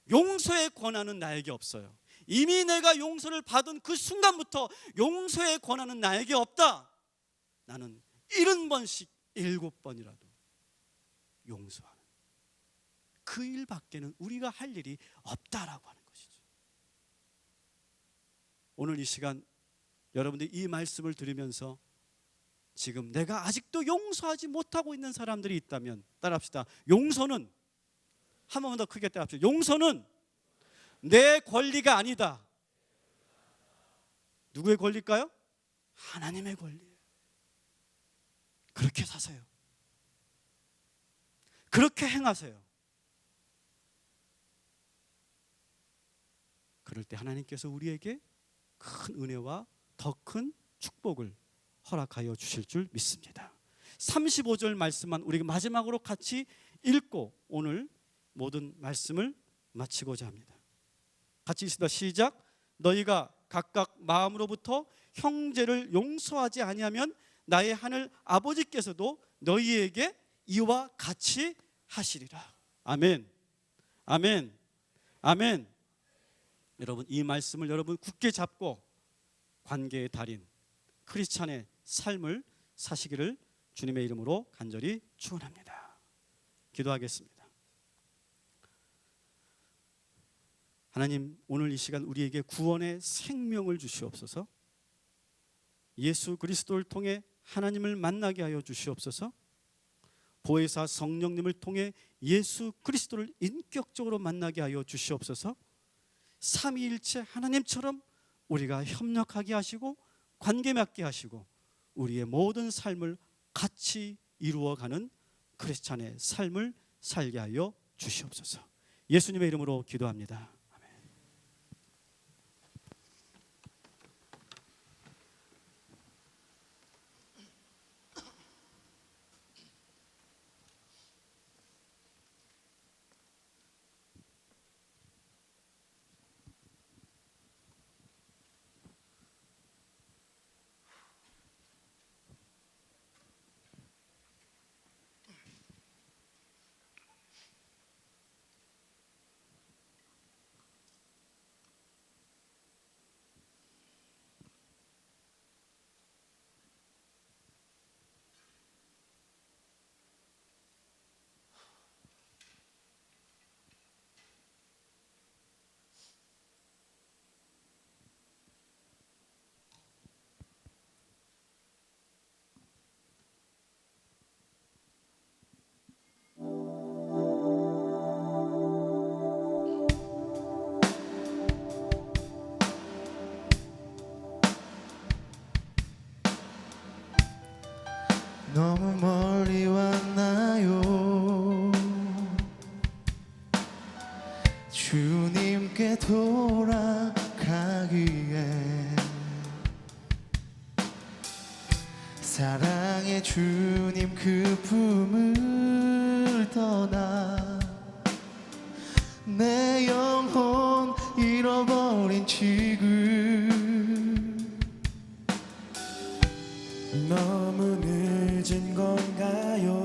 용서의 권한은 나에게 없어요. 이미 내가 용서를 받은 그 순간부터 용서의 권한은 나에게 없다. 나는 70번씩 7번이라도 용서하는 그 일밖에는 우리가 할 일이 없다라고 하는 것이죠. 오늘 이 시간 여러분들이 이 말씀을 들으면서 지금 내가 아직도 용서하지 못하고 있는 사람들이 있다면 따라합시다. 용서는, 한 번만 더 크게 따라합시다. 용서는 내 권리가 아니다. 누구의 권리일까요? 하나님의 권리예요. 그렇게 사세요. 그렇게 행하세요. 그럴 때 하나님께서 우리에게 큰 은혜와 더 큰 축복을 허락하여 주실 줄 믿습니다. 35절 말씀만 우리가 마지막으로 같이 읽고 오늘 모든 말씀을 마치고자 합니다. 같이 읽습니다. 시작. 너희가 각각 마음으로부터 형제를 용서하지 아니하면 나의 하늘 아버지께서도 너희에게 이와 같이 하시리라. 아멘. 아멘. 아멘. 여러분, 이 말씀을 여러분 굳게 잡고 관계의 달인 크리스찬의 삶을 사시기를 주님의 이름으로 간절히 축원합니다. 기도하겠습니다. 하나님, 오늘 이 시간 우리에게 구원의 생명을 주시옵소서. 예수 그리스도를 통해 하나님을 만나게 하여 주시옵소서. 보혜사 성령님을 통해 예수 그리스도를 인격적으로 만나게 하여 주시옵소서. 삼위일체 하나님처럼 우리가 협력하게 하시고 관계 맺게 하시고 우리의 모든 삶을 같이 이루어가는 크리스찬의 삶을 살게 하여 주시옵소서. 예수님의 이름으로 기도합니다. 너무 멀리 왔나요? 주님께 돌아가기에 사랑의 주님 그 품을 떠나 내 영혼 잃어버린 지금 너무 늦은 건가요?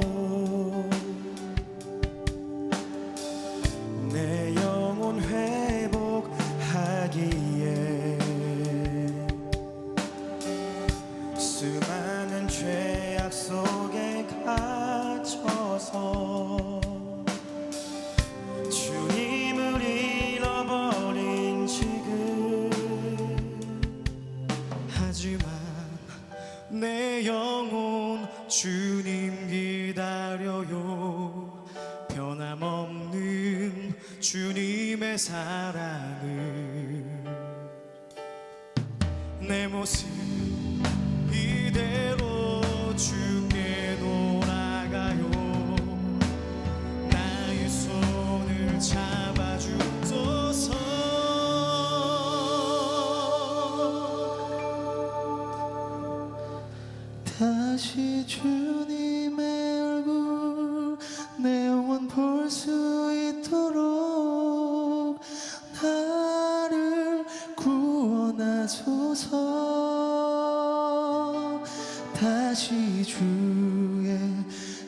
내 영혼 회복하기에 수많은 죄악 속에 갇혀서 주님을 잃어버린 지금 하지만 내 영혼 주님 기다려요. 변함없는 주님의 사랑을 내 모습 이대로 주께 돌아가요. 나의 손을 잡아주소서. 다시 주님의 얼굴 내 영혼 볼 수 있도록 나를 구원하소서. 다시 주의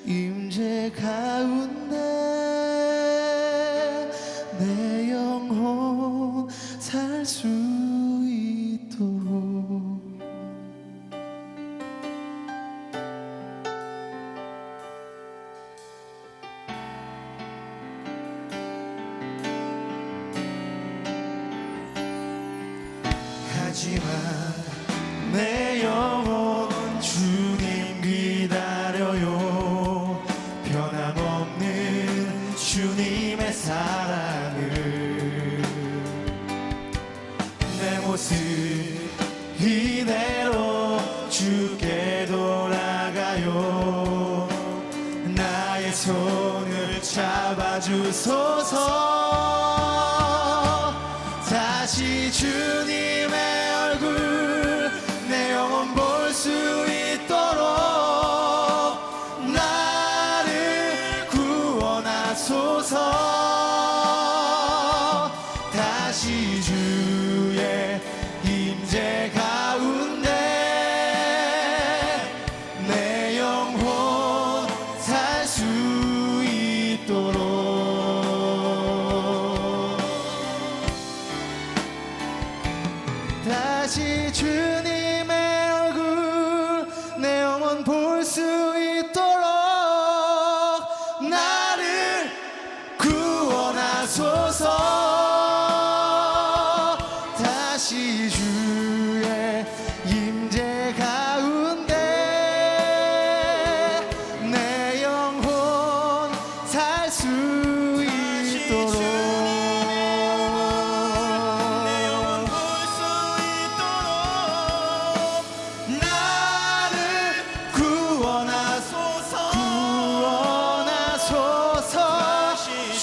임재 가운데 내 영혼 살 수 있도록 하지만 내 영혼 주님 기다려요. 변함없는 주님의 사랑을 내 모습 이대로 주께 돌아가요. 나의 손을 잡아주소서. 다시 주님의 얼굴 얼굴 내 영혼 볼 수 있도록 나를 구원하소서. 다시 주의 임재 가운데 내 영혼 살 수 있도록. 다시 주님의 얼굴 내 영혼 볼 수 있도록 나를 구원하소서. 다시 주의 임재 가운데 내 영혼 살 수 있도록. 내 영혼 볼 수 있도록 나를 구원하소서.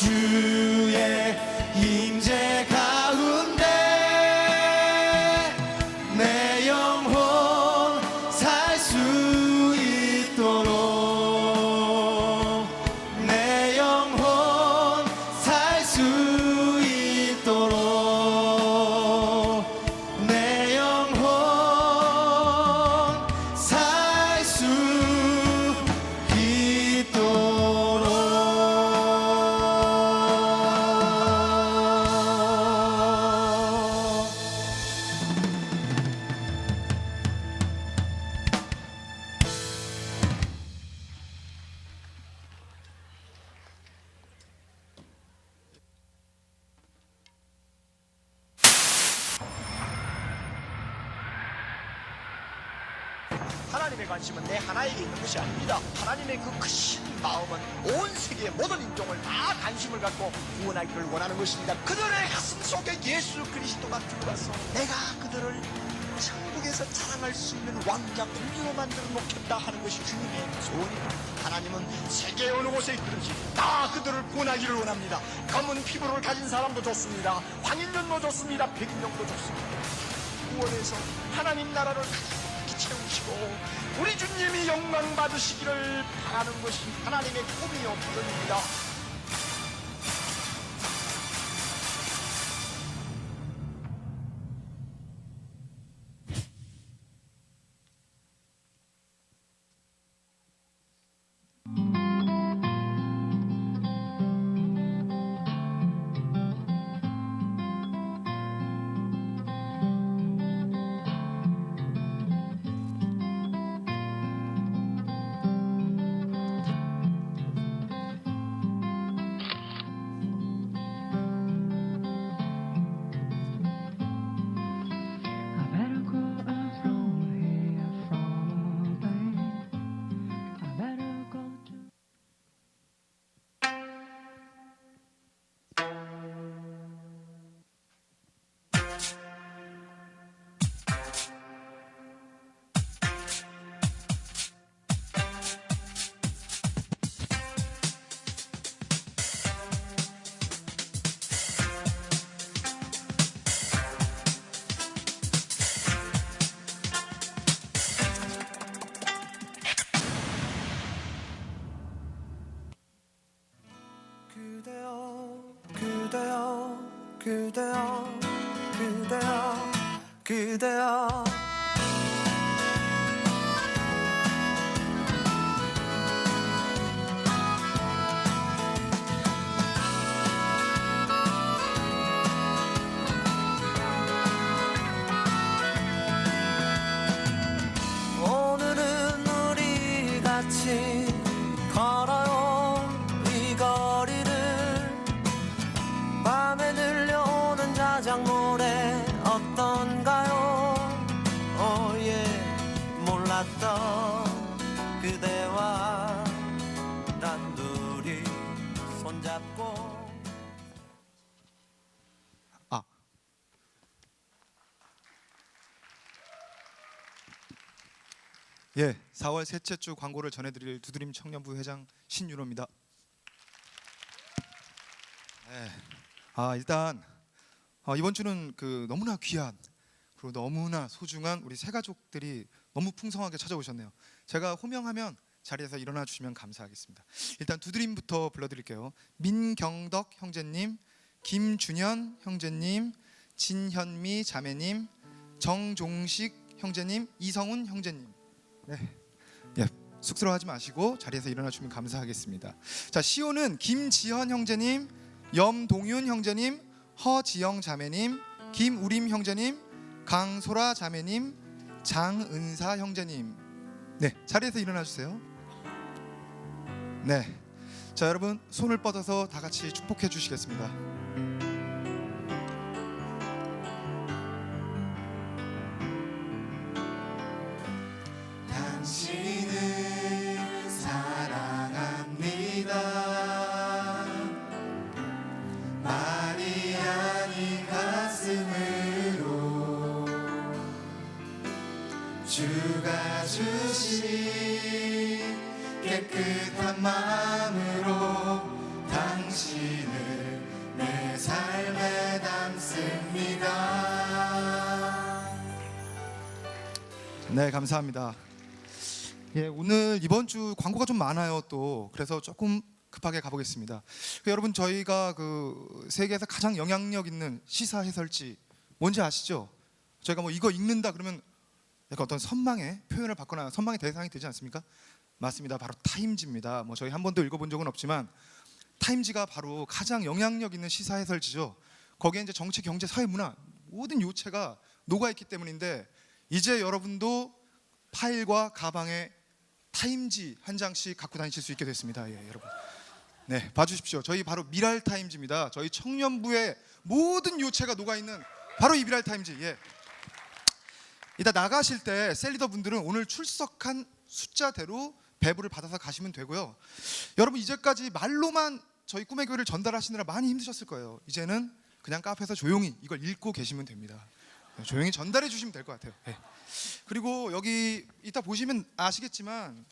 주의 임재 가운데 내 영혼 살 수 있도록. 내 영혼 살 수 있도록. 내 영혼 살 수 있도록. 하나님의 관심은 내 하나에게 있는 것이 아닙니다. 하나님의 그 크신 마음은 온 세계의 모든 인종을 다 관심을 갖고 구원하기를 원하는 것입니다. 그들의 가슴 속에 예수 그리스도가 들어가서 내가 그들을 천국에서 자랑할 수 있는 왕자 공주로 만들어 놓겠다 하는 것이 주님의 소원입니다. 하나님은 세계 어느 곳에 있든지 다 그들을 구원하기를 원합니다. 검은 피부를 가진 사람도 좋습니다. 황인년도 좋습니다. 백인년도 좋습니다. 구원해서 하나님 나라를 가득히 채우시고 우리 주님이 영광 받으시기를 바라는 것이 하나님의 꿈이요 비전입니다. 그대여 그대여 그대여 오늘은 우리 같이 걸어요 이 거리를 밤에 들려오는 자작 노래 어떤가요 오예 몰랐던 그대와 단둘이 손잡고 예, 4월 셋째 주 광고를 전해드릴 두드림 청년부 회장 신윤호입니다. 일단 이번 주는 너무나 귀한 그리고 너무나 소중한 우리 새 가족들이 너무 풍성하게 찾아오셨네요. 제가 호명하면 자리에서 일어나 주시면 감사하겠습니다. 일단 두드림부터 불러드릴게요. 민경덕 형제님, 김준현 형제님, 진현미 자매님, 정종식 형제님, 이성훈 형제님. 네, 예, 쑥스러워하지 마시고 자리에서 일어나 주면 감사하겠습니다. 자, 시오는 김지현 형제님, 염동윤 형제님, 허지영 자매님, 김우림 형제님, 강소라 자매님, 장은사 형제님. 네, 자리에서 일어나 주세요. 네, 자, 여러분 손을 뻗어서 다 같이 축복해 주시겠습니다. 당신을 사랑합니다. 말이 아닌 가슴으로 주가 주신 깨끗한 마음으로 당신을 내 삶에 담습니다. 네, 감사합니다. 예, 오늘 이번 주 광고가 좀 많아요. 또 그래서 조금 급하게 가보겠습니다. 여러분, 저희가 그 세계에서 가장 영향력 있는 시사 해설지 뭔지 아시죠? 저희가 뭐 이거 읽는다 그러면 약간 어떤 선망의 표현을 받거나 선망의 대상이 되지 않습니까? 맞습니다. 바로 타임지입니다. 뭐 저희 한 번도 읽어본 적은 없지만 타임지가 바로 가장 영향력 있는 시사 해설지죠. 거기에 이제 정치, 경제, 사회, 문화 모든 요체가 녹아 있기 때문인데, 이제 여러분도 파일과 가방에 타임지 한 장씩 갖고 다니실 수 있게 됐습니다. 예, 여러분. 네, 봐주십시오. 저희 바로 미랄 타임지입니다. 저희 청년부의 모든 요체가 녹아 있는 바로 이 미랄 타임지. 예. 이따 나가실 때 셀리더 분들은 오늘 출석한 숫자대로 배부를 받아서 가시면 되고요. 여러분, 이제까지 말로만 저희 꿈의 교회를 전달하시느라 많이 힘드셨을 거예요. 이제는 그냥 카페에서 조용히 이걸 읽고 계시면 됩니다. 조용히 전달해 주시면 될 것 같아요. 네. 그리고 여기 이따 보시면 아시겠지만,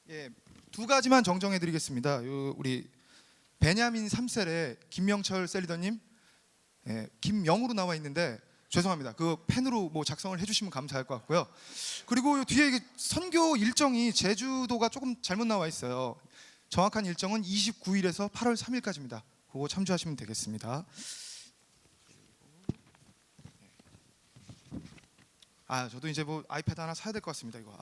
예, 두 가지만 정정해 드리겠습니다. 우리 베냐민 3셀의 김명철 셀리더님, 예, 김명으로 나와 있는데 죄송합니다. 그 펜으로 뭐 작성을 해주시면 감사할 것 같고요. 그리고 뒤에 선교 일정이 제주도가 조금 잘못 나와 있어요. 정확한 일정은 29일에서 8월 3일까지입니다. 그거 참조하시면 되겠습니다. 아, 저도 이제 뭐 아이패드 하나 사야 될 것 같습니다. 이거.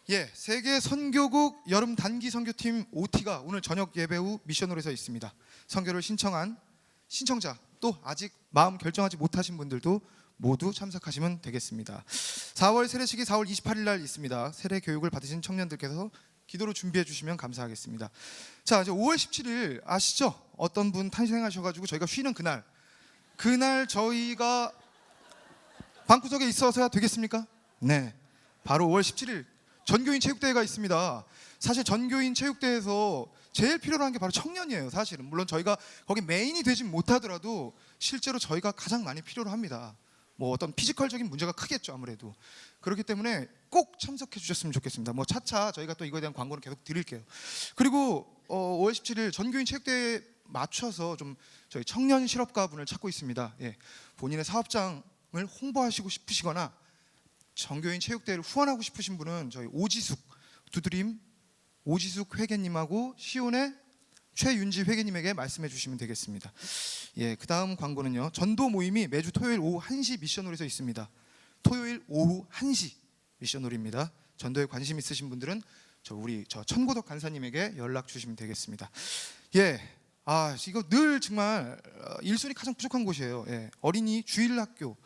예, 세계 선교국 여름 단기 선교팀 OT가 오늘 저녁 예배 후 미션홀에서 있습니다. 선교를 신청한 신청자, 또 아직 마음 결정하지 못하신 분들도 모두 참석하시면 되겠습니다. 4월 세례식이 4월 28일 날 있습니다. 세례 교육을 받으신 청년들께서 기도로 준비해 주시면 감사하겠습니다. 자, 이제 5월 17일 아시죠? 어떤 분 탄생하셔가지고 저희가 쉬는 그날 저희가 방구석에 있어서야 되겠습니까? 네, 바로 5월 17일 전교인 체육대회가 있습니다. 사실 전교인 체육대회에서 제일 필요로 한 게 바로 청년이에요. 사실은 물론 저희가 거기 메인이 되진 못하더라도 실제로 저희가 가장 많이 필요로 합니다. 뭐 어떤 피지컬적인 문제가 크겠죠, 아무래도. 그렇기 때문에 꼭 참석해 주셨으면 좋겠습니다. 뭐 차차 저희가 또 이거에 대한 광고는 계속 드릴게요. 그리고 5월 17일 전교인 체육대회에 맞춰서 좀 저희 청년 실업가 분을 찾고 있습니다. 예, 본인의 사업장을 홍보하시고 싶으시거나 전교인 체육대회를 후원하고 싶으신 분은 저희 오지숙 두드림 오지숙 회계님하고 시온의 최윤지 회계님에게 말씀해 주시면 되겠습니다. 예, 그 다음 광고는요, 전도 모임이 매주 토요일 오후 1시 미션홀에서 있습니다. 토요일 오후 1시 미션홀입니다. 전도에 관심 있으신 분들은 저 천고덕 간사님에게 연락 주시면 되겠습니다. 예, 이거 늘 정말 일손이 가장 부족한 곳이에요. 예, 어린이 주일학교,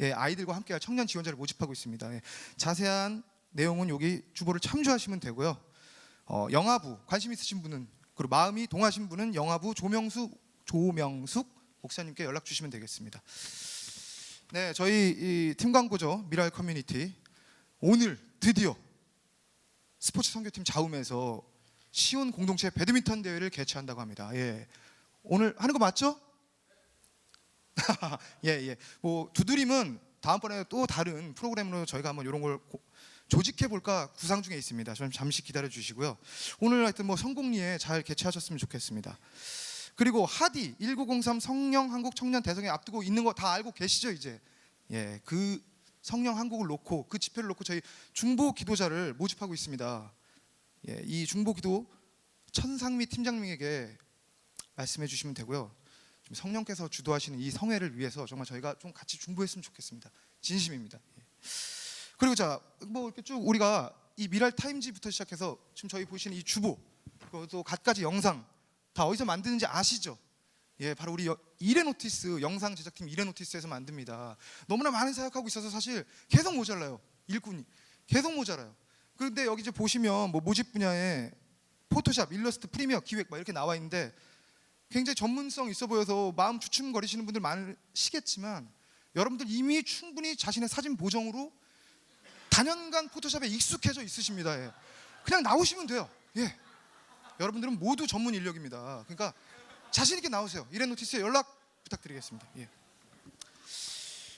예, 아이들과 함께할 청년 지원자를 모집하고 있습니다. 예, 자세한 내용은 여기 주보를 참조하시면 되고요. 영아부 관심 있으신 분은, 그리고 마음이 동하신 분은 영아부 조명숙 목사님께 연락 주시면 되겠습니다. 네, 저희 이 팀 광고죠, 미랄 커뮤니티. 오늘 드디어 스포츠 선교팀 자움에서 시온 공동체 배드민턴 대회를 개최한다고 합니다. 예, 오늘 하는 거 맞죠? 예. 뭐 두드림은 다음번에 또 다른 프로그램으로 저희가 한번 이런 걸 조직해 볼까 구상 중에 있습니다. 좀 잠시 기다려 주시고요. 오늘 하여튼 뭐 성공리에 잘 개최하셨으면 좋겠습니다. 그리고 하디 1903 성령 한국 청년 대성회 앞두고 있는 거 다 알고 계시죠 이제. 예, 그 성령 한국을 놓고 그 집회를 놓고 저희 중보 기도자를 모집하고 있습니다. 예, 이 중보 기도 천상미 팀장님에게 말씀해 주시면 되고요. 좀 성령께서 주도하시는 이 성회를 위해서 정말 저희가 좀 같이 중보했으면 좋겠습니다. 진심입니다. 예. 그리고 자, 뭐 이렇게 쭉 우리가 이 미랄 타임즈부터 시작해서 지금 저희 보시는 이 주보, 또 갖가지 영상 다 어디서 만드는지 아시죠? 예, 바로 우리 이레노티스 영상 제작팀 이레노티스에서 만듭니다. 너무나 많은 사역하고 있어서 사실 계속 모자라요. 일꾼이 계속 모자라요. 그런데 여기 이제 보시면 뭐 모집 분야에 포토샵, 일러스트, 프리미어, 기획 막 이렇게 나와 있는데 굉장히 전문성 있어 보여서 마음 주춤거리시는 분들 많으시겠지만 여러분들 이미 충분히 자신의 사진 보정으로 단연간 포토샵에 익숙해져 있으십니다. 예. 그냥 나오시면 돼요. 예. 여러분들은 모두 전문 인력입니다. 그러니까 자신 있게 나오세요. 이레노티스에 연락 부탁드리겠습니다. 예.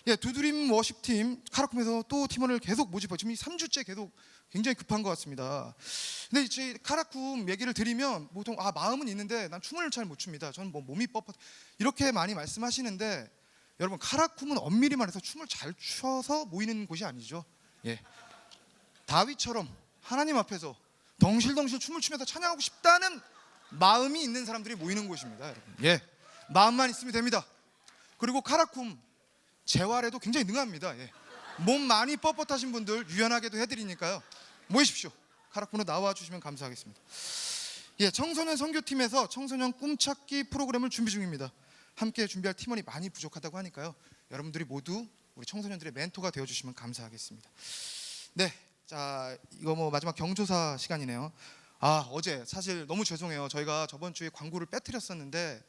예, 두드림 워십팀 카라쿰에서 또 팀원을 계속 모집하고 지금 3주째 계속 굉장히 급한 것 같습니다. 근데 제 카라쿰 얘기를 드리면 보통 마음은 있는데 난 춤을 잘 못 춥니다. 저는 뭐 몸이 뻣뻣 이렇게 많이 말씀하시는데 여러분 카라쿰은 엄밀히 말해서 춤을 잘 춰서 모이는 곳이 아니죠. 예. 다윗처럼 하나님 앞에서 덩실덩실 춤을 추면서 찬양하고 싶다는 마음이 있는 사람들이 모이는 곳입니다, 여러분. 예. 마음만 있으면 됩니다. 그리고 카라쿰 재활에도 굉장히 능합니다. 예. 몸 많이 뻣뻣하신 분들 유연하게도 해드리니까요. 모이십시오. 카라쿰으로 나와 주시면 감사하겠습니다. 예, 청소년 선교팀에서 청소년 꿈찾기 프로그램을 준비 중입니다. 함께 준비할 팀원이 많이 부족하다고 하니까요. 여러분들이 모두 우리 청소년들의 멘토가 되어주시면 감사하겠습니다. 네, 자 이거 뭐 마지막 경조사 시간이네요. 어제 사실 너무 죄송해요. 저희가 저번 주에 광고를 빼뜨렸었는데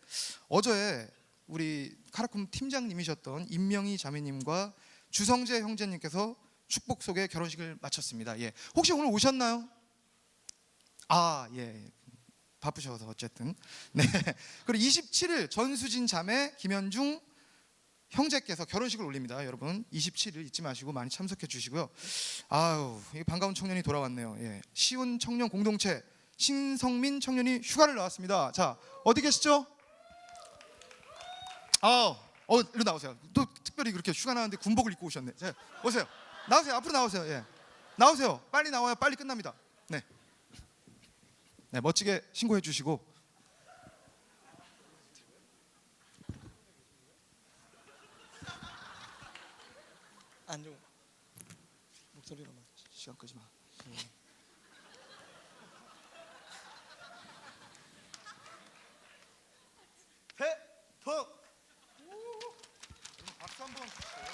어제 우리 카라쿰 팀장님이셨던 임명희 자매님과 주성재 형제님께서 축복 속에 결혼식을 마쳤습니다. 예, 혹시 오늘 오셨나요? 예, 바쁘셔서 어쨌든. 네. 그리고 27일 전수진 자매 김현중 형제께서 결혼식을 올립니다. 여러분 27일 잊지 마시고 많이 참석해 주시고요. 이 반가운 청년이 돌아왔네요. 예. 시온 청년 공동체 신성민 청년이 휴가를 나왔습니다. 자, 어디 계시죠? 일로 나오세요. 또 특별히 그렇게 휴가 나왔는데 군복을 입고 오셨네. 자, 오세요. 나오세요. 앞으로 나오세요. 예. 나오세요. 빨리 나와요. 빨리 끝납니다. 네. 네, 멋지게 신고해 주시고. 안녕. 목소리로만 시간 끄지 마. 태풍 박수 한번 주세요.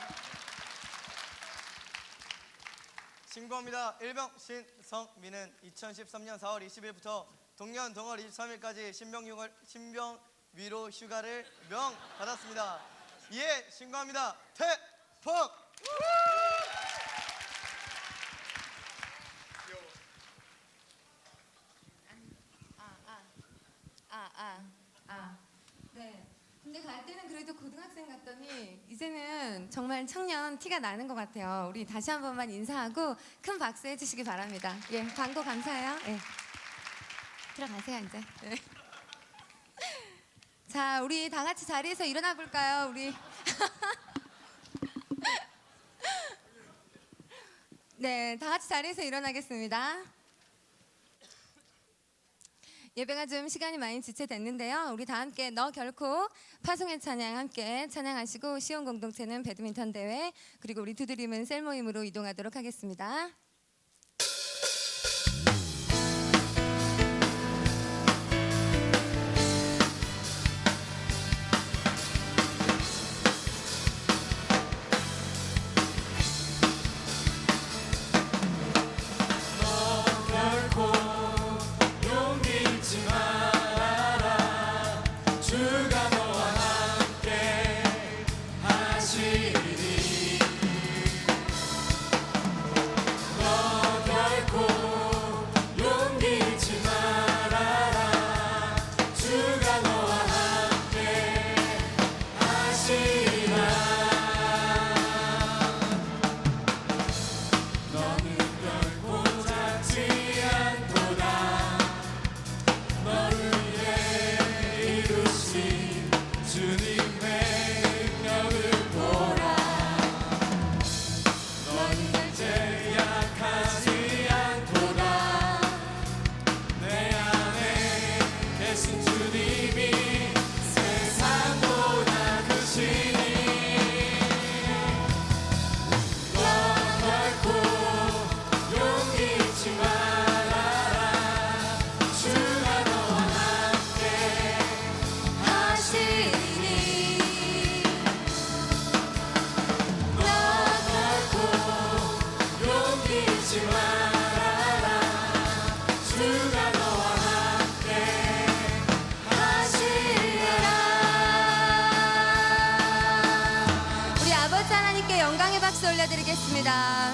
신고합니다. 일병 신성민은 2013년 4월 20일부터 동년 동월 23일까지 신병 위로 휴가를 명받았습니다. 이에 신고합니다. 태풍. 네. 근데 갈 때는 그래도 고등학생 같더니 이제는 정말 청년 티가 나는 것 같아요. 우리 다시 한 번만 인사하고 큰 박수 해주시기 바랍니다. 예, 광고 감사해요. 예. 들어가세요 이제. 네. 자, 우리 다 같이 자리에서 일어나 볼까요? 우리. 네, 다 같이 자리에서 일어나겠습니다. 예배가 좀 시간이 많이 지체됐는데요. 우리 다 함께 너 결코 파송의 찬양 함께 찬양하시고 시온 공동체는 배드민턴 대회 그리고 우리 두드림은 셀 모임으로 이동하도록 하겠습니다. 주가 너와 함께 하시리니 박수 올려드리겠습니다.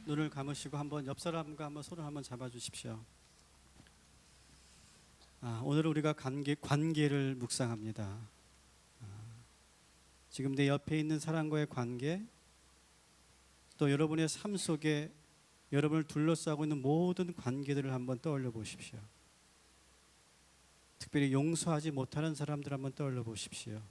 눈을 감으시고 한번 옆 사람과 한번 손을 한번 잡아주십시오. 오늘 우리가 관계를 묵상합니다. 지금 내 옆에 있는 사람과의 관계, 또 여러분의 삶 속에 여러분을 둘러싸고 있는 모든 관계들을 한번 떠올려 보십시오. 특별히 용서하지 못하는 사람들 한번 떠올려 보십시오.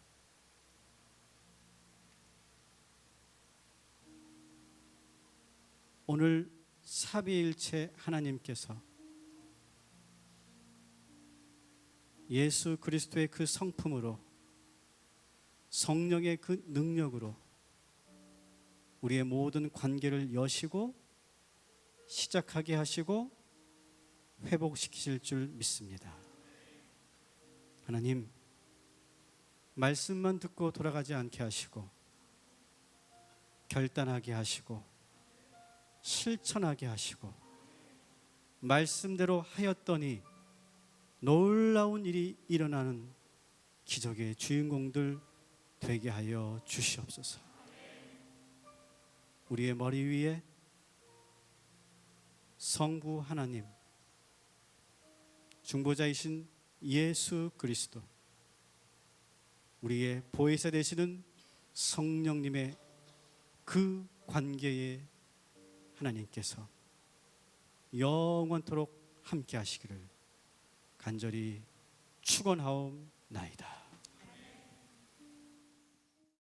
오늘 삼위일체 하나님께서 예수 그리스도의 그 성품으로, 성령의 그 능력으로 우리의 모든 관계를 여시고 시작하게 하시고 회복시키실 줄 믿습니다. 하나님, 말씀만 듣고 돌아가지 않게 하시고 결단하게 하시고 실천하게 하시고 말씀대로 하였더니 놀라운 일이 일어나는 기적의 주인공들 되게 하여 주시옵소서. 우리의 머리 위에 성부 하나님, 중보자이신 예수 그리스도, 우리의 보혜사 되시는 성령님의 그 관계에 하나님께서 영원토록 함께 하시기를 간절히 축원하옵나이다.